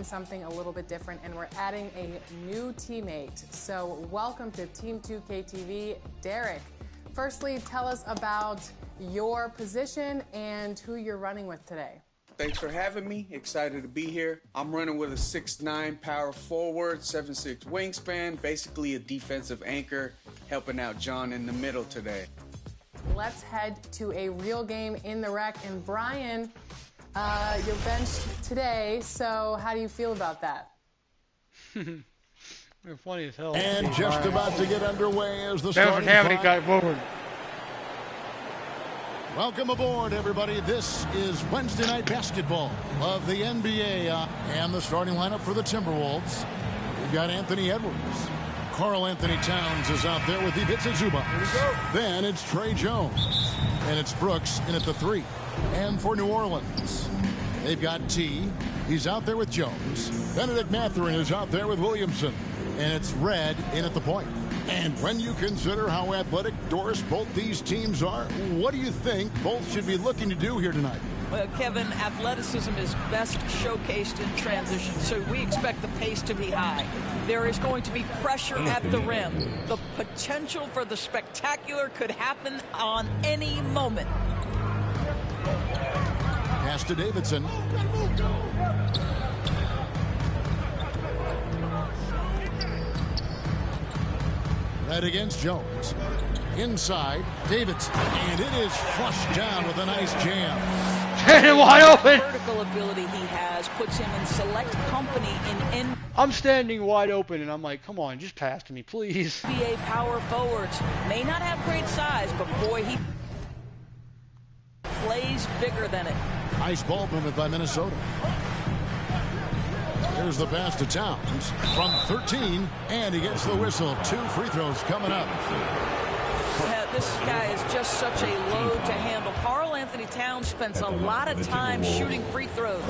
Something a little bit different, and we're adding a new teammate. So welcome to Team 2K TV, Derek. Firstly, tell us about your position and who you're running with today. Thanks for having me. Excited to be here. I'm running with a 6'9" power forward, 7'6" wingspan, basically a defensive anchor, helping out John in the middle today. Let's head to a real game in the rec. And Brian, you're benched today, so how do you feel about that? You're funny as hell. And just about to get underway as the starting guy forward. Welcome aboard, everybody. This is Wednesday Night Basketball of the NBA. And the starting lineup for the Timberwolves. We've got Anthony Edwards. Karl Anthony Towns is out there with Ivica Zubac. Then it's Trey Jones. And it's Brooks in at the 3. And for New Orleans, they've got T. He's out there with Jones. Benedict Mathurin is out there with Williamson. And it's Red in at the point. And when you consider how athletic, Doris, both these teams are, what do you think both should be looking to do here tonight? Well, Kevin, athleticism is best showcased in transition, so we expect the pace to be high. There is going to be pressure at the rim. The potential for the spectacular could happen on any moment. Pass to Davidson. Red against Jones. Inside, Davidson. And it is flushed down with a nice jam. And wide open. The vertical ability he has puts him in select company in I'm standing wide open, and I'm like, come on, just pass to me, please. NBA power forwards. May not have great size, but boy, he plays bigger than it. Nice ball movement by Minnesota. Here's the pass to Towns from 13, and he gets the whistle. 2 free throws coming up. This guy is just such a load to handle. Karl Anthony Towns spends a lot of time shooting free throws.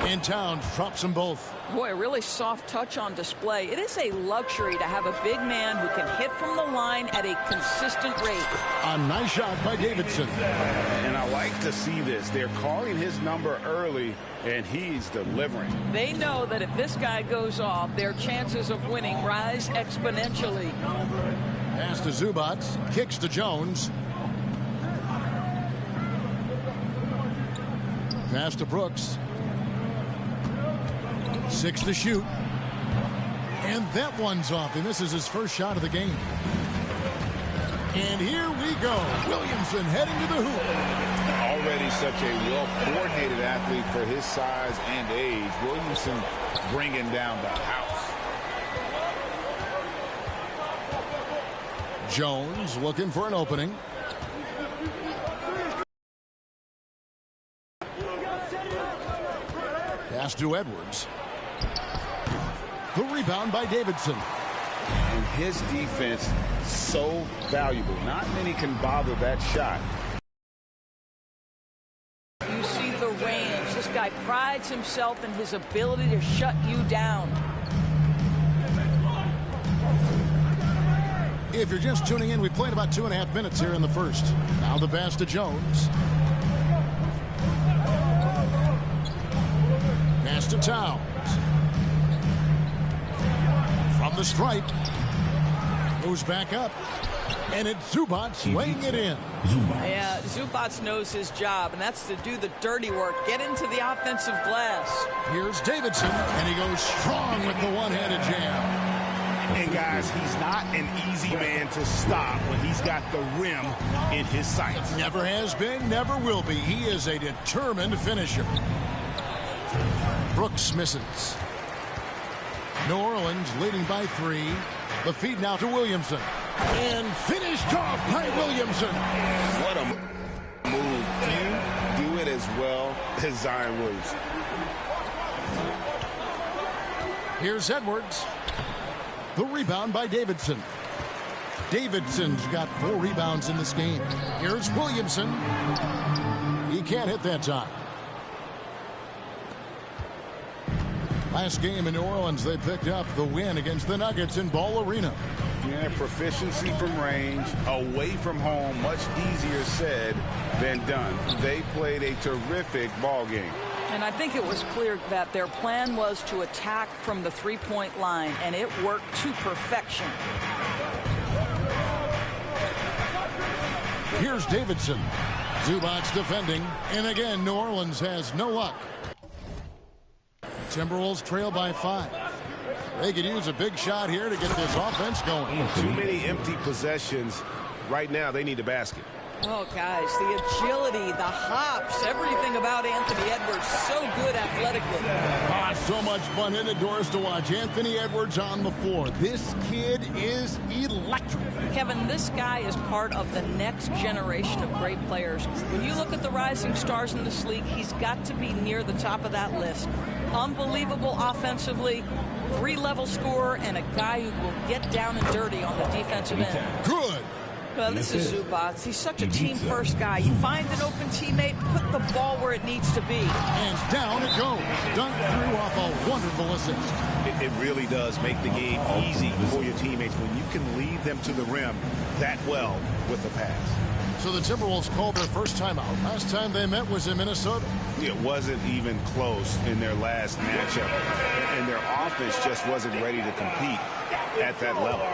And Towns drops them both. Boy, a really soft touch on display. It is a luxury to have a big man who can hit from the line at a consistent rate. A nice shot by Davidson. And I like to see this. They're calling his number early, and he's delivering. They know that if this guy goes off, their chances of winning rise exponentially. Pass to Zubac, kicks to Jones. Pass to Brooks. 6 to shoot. And that one's off, and this is his first shot of the game. And here we go. Williamson heading to the hoop. Already such a well-coordinated athlete for his size and age. Williamson bringing down the house. Jones looking for an opening. Pass to Edwards. The rebound by Davidson. And his defense so valuable. Not many can bother that shot. You see the range. This guy prides himself in his ability to shut you down. If you're just tuning in, we played about 2.5 minutes here in the first. Now the pass to Jones. Pass to Towns. From the stripe. Goes back up. And it's Zubac laying it in. Yeah, Zubac knows his job, and that's to do the dirty work. Get into the offensive glass. Here's Davidson, and he goes strong with the one-handed jam. And guys, he's not an easy man to stop when he's got the rim in his sights. Never has been, never will be. He is a determined finisher. Brooks misses. New Orleans leading by 3. The feed now to Williamson. And finished off by Williamson. What a move. Few do it as well as Zion Williamson. Here's Edwards. The rebound by Davidson. Davidson's got 4 rebounds in this game. Here's Williamson. He can't hit that time. Last game in New Orleans, they picked up the win against the Nuggets in Ball Arena. Yeah, proficiency from range, away from home, much easier said than done. They played a terrific ball game. And I think it was clear that their plan was to attack from the three-point line, and it worked to perfection. Here's Davidson. Zubac's defending, and again, New Orleans has no luck. Timberwolves trail by 5. They could use a big shot here to get this offense going. Too many empty possessions. Right now, they need a basket. Oh, guys, the agility, the hops, everything about Anthony Edwards, so good athletically. So much fun in the doors to watch. Anthony Edwards on the floor. This kid is electric. Kevin, this guy is part of the next generation of great players. When you look at the rising stars in this league, he's got to be near the top of that list. Unbelievable offensively, 3-level scorer, and a guy who will get down and dirty on the defensive end. Good. Well, this is Zubac. He's such a team-first guy. You find an open teammate, put the ball where it needs to be. And down it goes. Dunk through off a wonderful assist. It really does make the game easy for your teammates when you can lead them to the rim that well with the pass. So the Timberwolves called their first timeout. Last time they met was in Minnesota. It wasn't even close in their last matchup. And their offense just wasn't ready to compete at that level.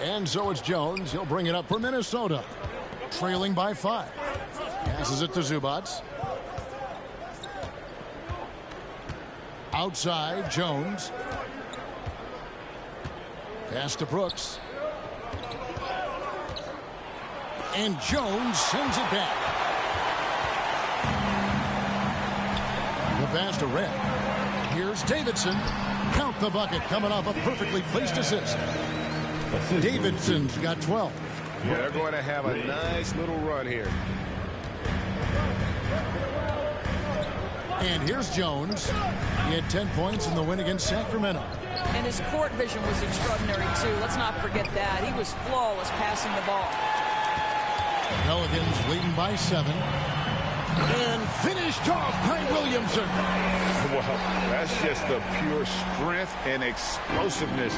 And so it's Jones. He'll bring it up for Minnesota. Trailing by 5. Passes it to Zubac. Outside, Jones. Pass to Brooks. And Jones sends it back. The pass to Red. Here's Davidson. Count the bucket coming off a perfectly placed assist. Davidson's got 12. Yeah, they're going to have a nice little run here. And here's Jones. He had 10 points in the win against Sacramento. And his court vision was extraordinary, too. Let's not forget that. He was flawless passing the ball. Pelicans leading by 7. And finished off by Williamson. Well, that's just the pure strength and explosiveness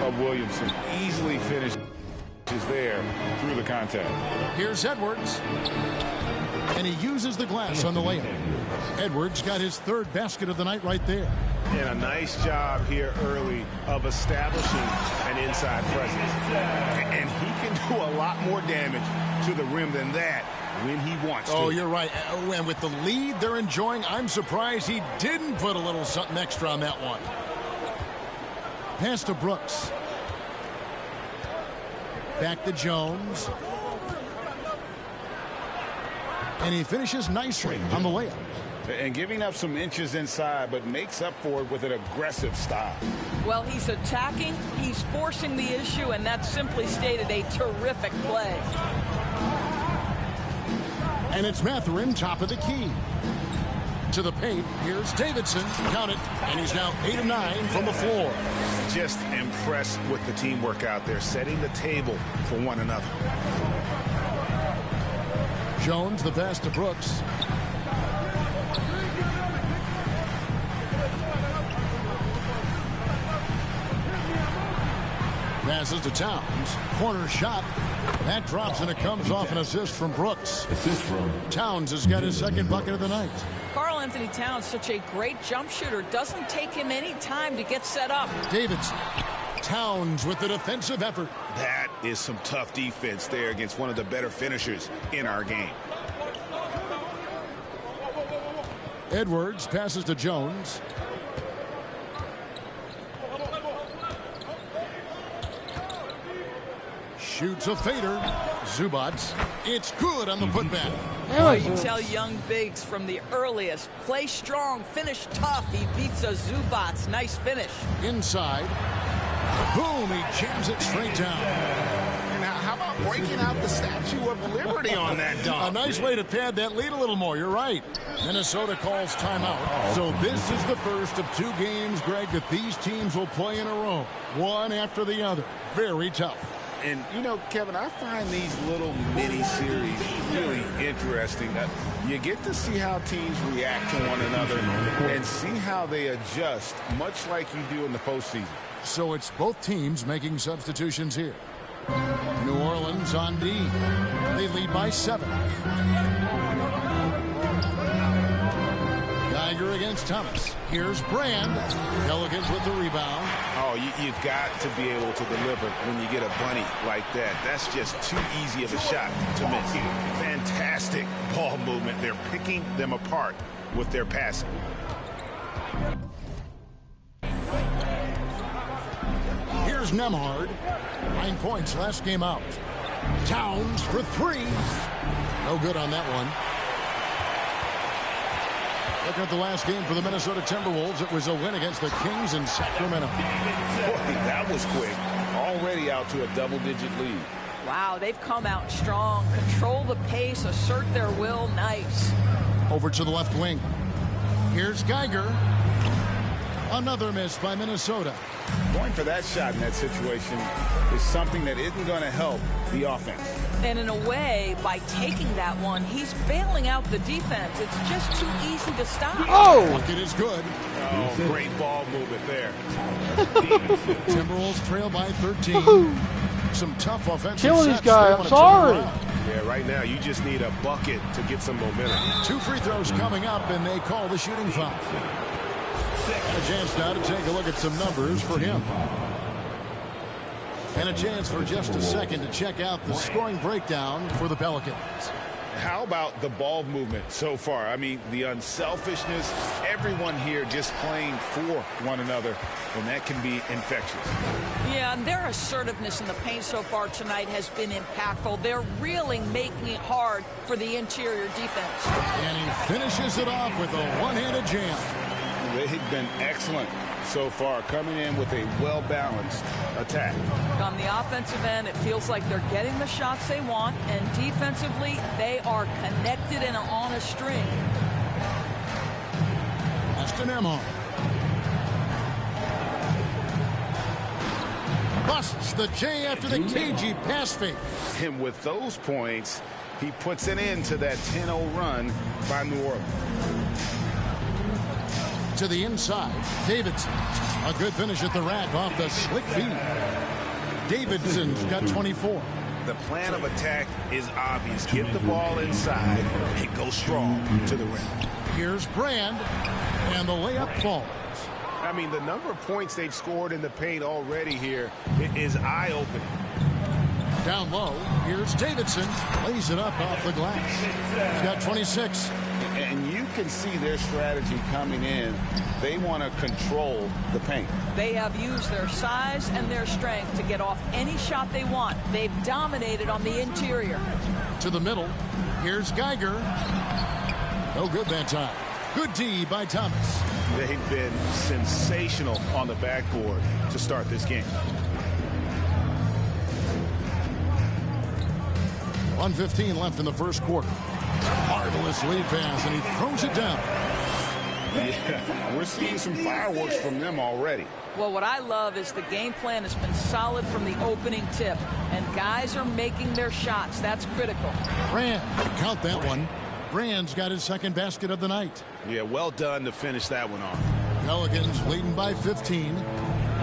of Williamson. Easily finished there through the contact. Here's Edwards. And he uses the glass on the layup. Edwards got his 3rd basket of the night right there. And a nice job here early of establishing an inside presence. And he can do a lot more damage to the rim than that when he wants to. Oh, you're right. And with the lead they're enjoying, I'm surprised he didn't put a little something extra on that one. Pass to Brooks. Back to Jones. And he finishes nicely on the layup. And giving up some inches inside, but makes up for it with an aggressive style. Well, he's attacking, he's forcing the issue, and that simply stated a terrific play. And it's Mathurin, top of the key. To the paint, here's Davidson. Count it, and he's now 8 of 9 from the floor. Just impressed with the teamwork out there, setting the table for one another. Jones, the pass to Brooks. Passes to Towns. Corner shot. That drops and it comes off an assist from Brooks. Assist from Towns has got his 2nd bucket of the night. Karl Anthony Towns, such a great jump shooter, doesn't take him any time to get set up. Davidson. Towns with the defensive effort. That is some tough defense there against one of the better finishers in our game. Edwards passes to Jones. Shoots a fader. Zubac. It's good on the putback. Well, you tell young bigs from the earliest, play strong, finish tough. He beats a Zubac. Nice finish. Inside. Boom, he jams it straight down. Now, how about breaking out the Statue of Liberty on that dunk? A nice way to pad that lead a little more. You're right. Minnesota calls timeout. So this is the first of 2 games, Greg, that these teams will play in a row. One after the other. Very tough. And, you know, Kevin, I find these little mini-series really interesting. You get to see how teams react to one another and see how they adjust, much like you do in the postseason. So it's both teams making substitutions here. New Orleans on D. They lead by 7. Thomas. Here's Brand. Pelicans with the rebound. Oh, you've got to be able to deliver when you get a bunny like that. That's just too easy of a shot to miss. Fantastic ball movement. They're picking them apart with their passing. Here's Nembhard. 9 points last game out. Towns for 3. No good on that one. Looking at the last game for the Minnesota Timberwolves, it was a win against the Kings in Sacramento. Boy, that was quick. Already out to a double-digit lead. Wow, they've come out strong. Control the pace, assert their will. Nice. Over to the left wing. Here's Geiger. Another miss by Minnesota. Going for that shot in that situation is something that isn't going to help the offense. And in a way, by taking that one, he's bailing out the defense. It's just too easy to stop. Oh! Bucket is good. Oh, great ball movement there. Timberwolves trail by 13. Some tough offensive killing sets. these guys. I'm sorry. Yeah, right now you just need a bucket to get some momentum. 2 free throws coming up, and they call the shooting foul. And a chance now to take a look at some numbers for him. And a chance for just a second to check out the scoring breakdown for the Pelicans. How about the ball movement so far? I mean, the unselfishness, everyone here just playing for one another, and that can be infectious. Yeah, and their assertiveness in the paint so far tonight has been impactful. They're really making it hard for the interior defense. And he finishes it off with a one-handed jam. They've been excellent so far, coming in with a well-balanced attack. On the offensive end, it feels like they're getting the shots they want, and defensively, they are connected and on a string. Aston Nembhard. Busts the J after the cagey pass fake. And with those points, he puts an end to that 10-0 run by New Orleans. To the inside, Davidson. A good finish at the rack off the slick feed. Davidson's got 24. The plan of attack is obvious. Get the ball inside and go strong to the rim. Here's Brand, and the layup falls. I mean, the number of points they've scored in the paint already here is eye-opening. Down low, here's Davidson. Lays it up off the glass. He's got 26. And you can see their strategy coming in. They want to control the paint. They have used their size and their strength to get off any shot they want. They've dominated on the interior. To the middle, here's Geiger. No good that time. Good D by Thomas. They've been sensational on the backboard to start this game. 1:15 left in the first quarter. Marvelous lead pass, and he throws it down. Yeah, we're seeing some fireworks from them already. Well, what I love is the game plan has been solid from the opening tip, and guys are making their shots. That's critical. Brand, count that one. Brand's got his second basket of the night. Yeah, well done to finish that one off. Pelicans leading by 15,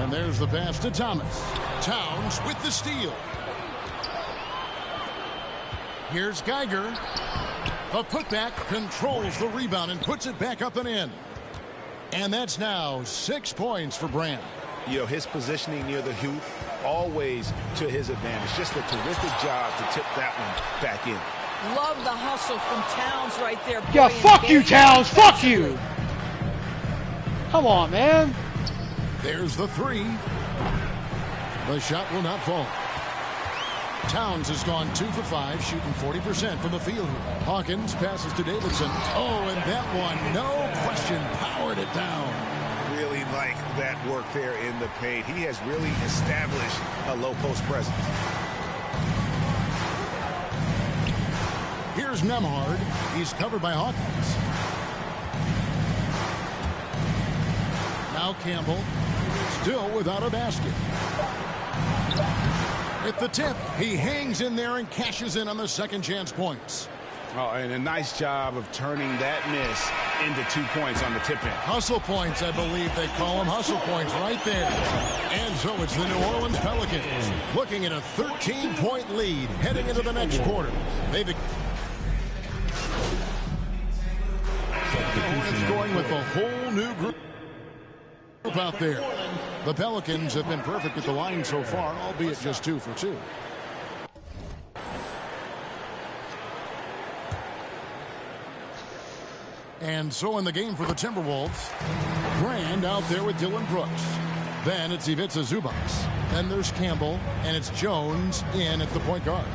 and there's the pass to Thomas. Towns with the steal. Here's Geiger. The putback controls the rebound and puts it back up and in. And that's now 6 points for Brand. You know, his positioning near the hoop, always to his advantage. Just a terrific job to tip that one back in. Love the hustle from Towns right there. Yeah, fuck you, Towns. Fuck you. Come on, man. There's the three. The shot will not fall. Towns has gone 2 for 5, shooting 40% from the field here. Hawkins passes to Davidson. Oh, and that one, no question, powered it down. Really like that work there in the paint. He has really established a low post presence. Here's Nembhard. He's covered by Hawkins. Now Campbell, still without a basket. At the tip, he hangs in there and cashes in on the second chance points. Oh, and a nice job of turning that miss into 2 points on the tip in. Hustle points, I believe they call them hustle points right there. And so it's the New Orleans Pelicans looking at a 13-point lead heading into the next quarter. They've going with a whole new group out there. The Pelicans have been perfect at the line so far, albeit just 2 for 2. And so in the game for the Timberwolves, Brand out there with Dylan Brooks. Then it's Ivica Zubac. Then there's Campbell, and it's Jones in at the point guard.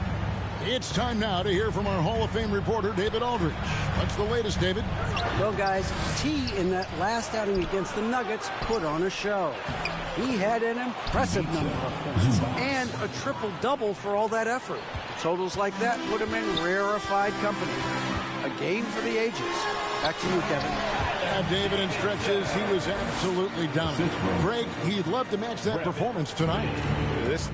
It's time now to hear from our Hall of Fame reporter, David Aldridge. What's the latest, David? Well, guys, T in that last outing against the Nuggets put on a show. He had an impressive number of points and a triple-double for all that effort. Totals like that put him in rarefied company. A game for the ages. Back to you, Kevin. David, in stretches, he was absolutely dominant. Greg, he'd love to match that performance tonight. This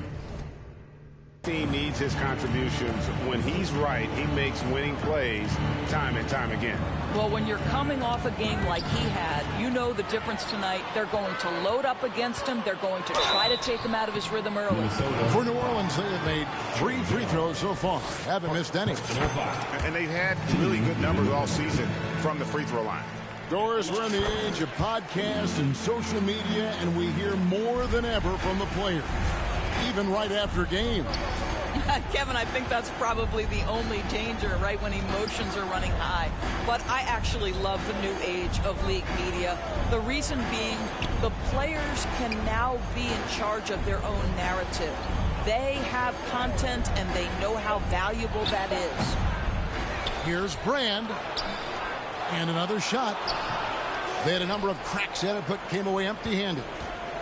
team needs his contributions. When he's right, he makes winning plays time and time again. Well, when you're coming off a game like he had, you know the difference tonight. They're going to load up against him. They're going to try to take him out of his rhythm early. For New Orleans, they have made 3 free throws so far. Haven't missed any. And they've had really good numbers all season from the free throw line. Doris, we're in the age of podcasts and social media, and we hear more than ever from the players, even right after games. Kevin, I think that's probably the only danger, right, when emotions are running high. But I actually love the new age of league media. The reason being, the players can now be in charge of their own narrative. They have content, and they know how valuable that is. Here's Brand. And another shot. They had a number of cracks at it, but came away empty-handed.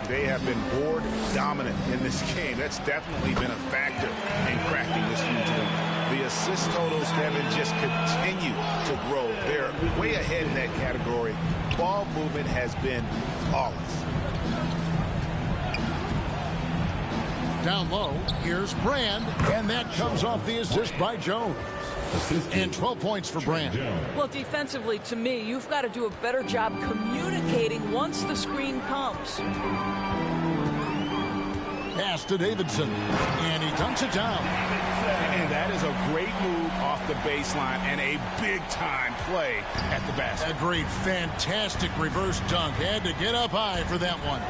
They have been board dominant in this game. That's definitely been a factor in crafting this huge win. The assist totals, Kevin, just continue to grow. They're way ahead in that category. Ball movement has been flawless. Down low, here's Brand, and that comes off the assist by Jones. And 12 points for Brand. Well, defensively, to me, you've got to do a better job communicating once the screen comes. Pass to Davidson, and he dunks it down. And that is a great move off the baseline and a big-time play at the basket. A great, fantastic reverse dunk. Had to get up high for that one.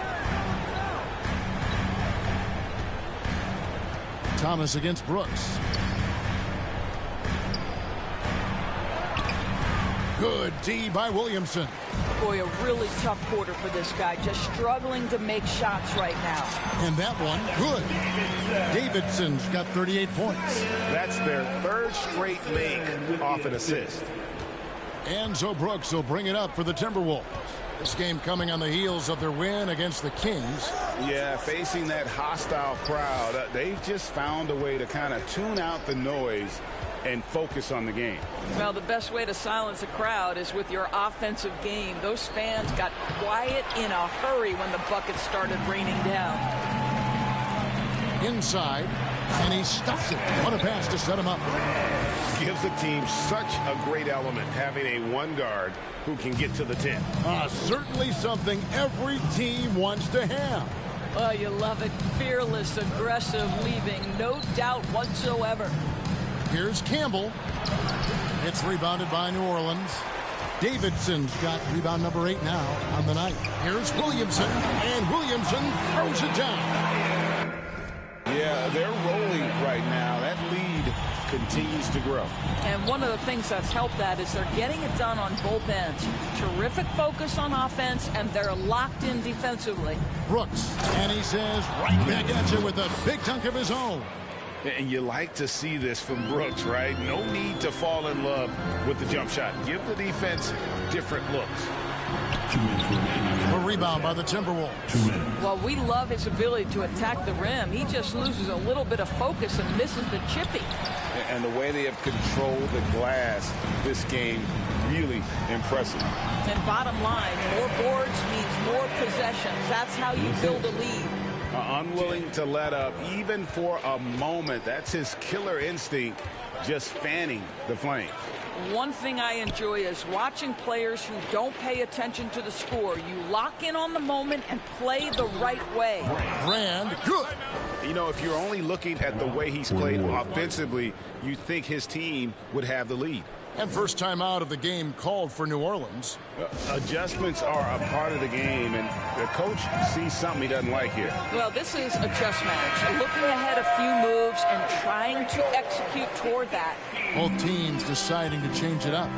Thomas against Brooks. Good D by Williamson. Boy, a really tough quarter for this guy. Just struggling to make shots right now. And that one, good. Davidson's got 38 points. That's their 3rd straight make off an assist. And so Brooks will bring it up for the Timberwolves. This game coming on the heels of their win against the Kings. Yeah, facing that hostile crowd, they've just found a way to kind of tune out the noise and focus on the game. Well, the best way to silence a crowd is with your offensive game. Those fans got quiet in a hurry when the buckets started raining down. Inside, and he stuffs it. What a pass to set him up. Gives the team such a great element, having a one guard who can get to the 10. Certainly something every team wants to have. Oh, you love it. Fearless, aggressive, leaving no doubt whatsoever. Here's Campbell. It's rebounded by New Orleans. Davidson's got rebound number 8 now on the night. Here's Williamson, and Williamson throws it down. Yeah, they're rolling right now. That lead continues to grow. And one of the things that's helped that is they're getting it done on both ends. Terrific focus on offense, and they're locked in defensively. Brooks, and he says right back at you with a big dunk of his own. And you like to see this from Brooks, right? No need to fall in love with the jump shot. Give the defense different looks. A rebound by the Timberwolves. Well, we love his ability to attack the rim. He just loses a little bit of focus and misses the chippy. And the way they have controlled the glass this game, really impressive. And bottom line, more boards means more possessions. That's how you build a lead. Unwilling to let up even for a moment. That's his killer instinct, just fanning the flames. One thing I enjoy is watching players who don't pay attention to the score. You lock in on the moment and play the right way. Brand, good. You know, if you're only looking at the way he's played offensively, you think his team would have the lead. And first time out of the game called for New Orleans. Adjustments are a part of the game, and the coach sees something he doesn't like here. Well, this is a chess match. Looking ahead a few moves and trying to execute toward that. Both teams deciding to change it up.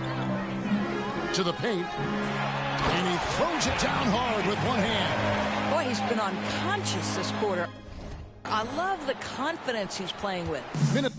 To the paint. And he throws it down hard with one hand. Boy, he's been unconscious this quarter. I love the confidence he's playing with. Minute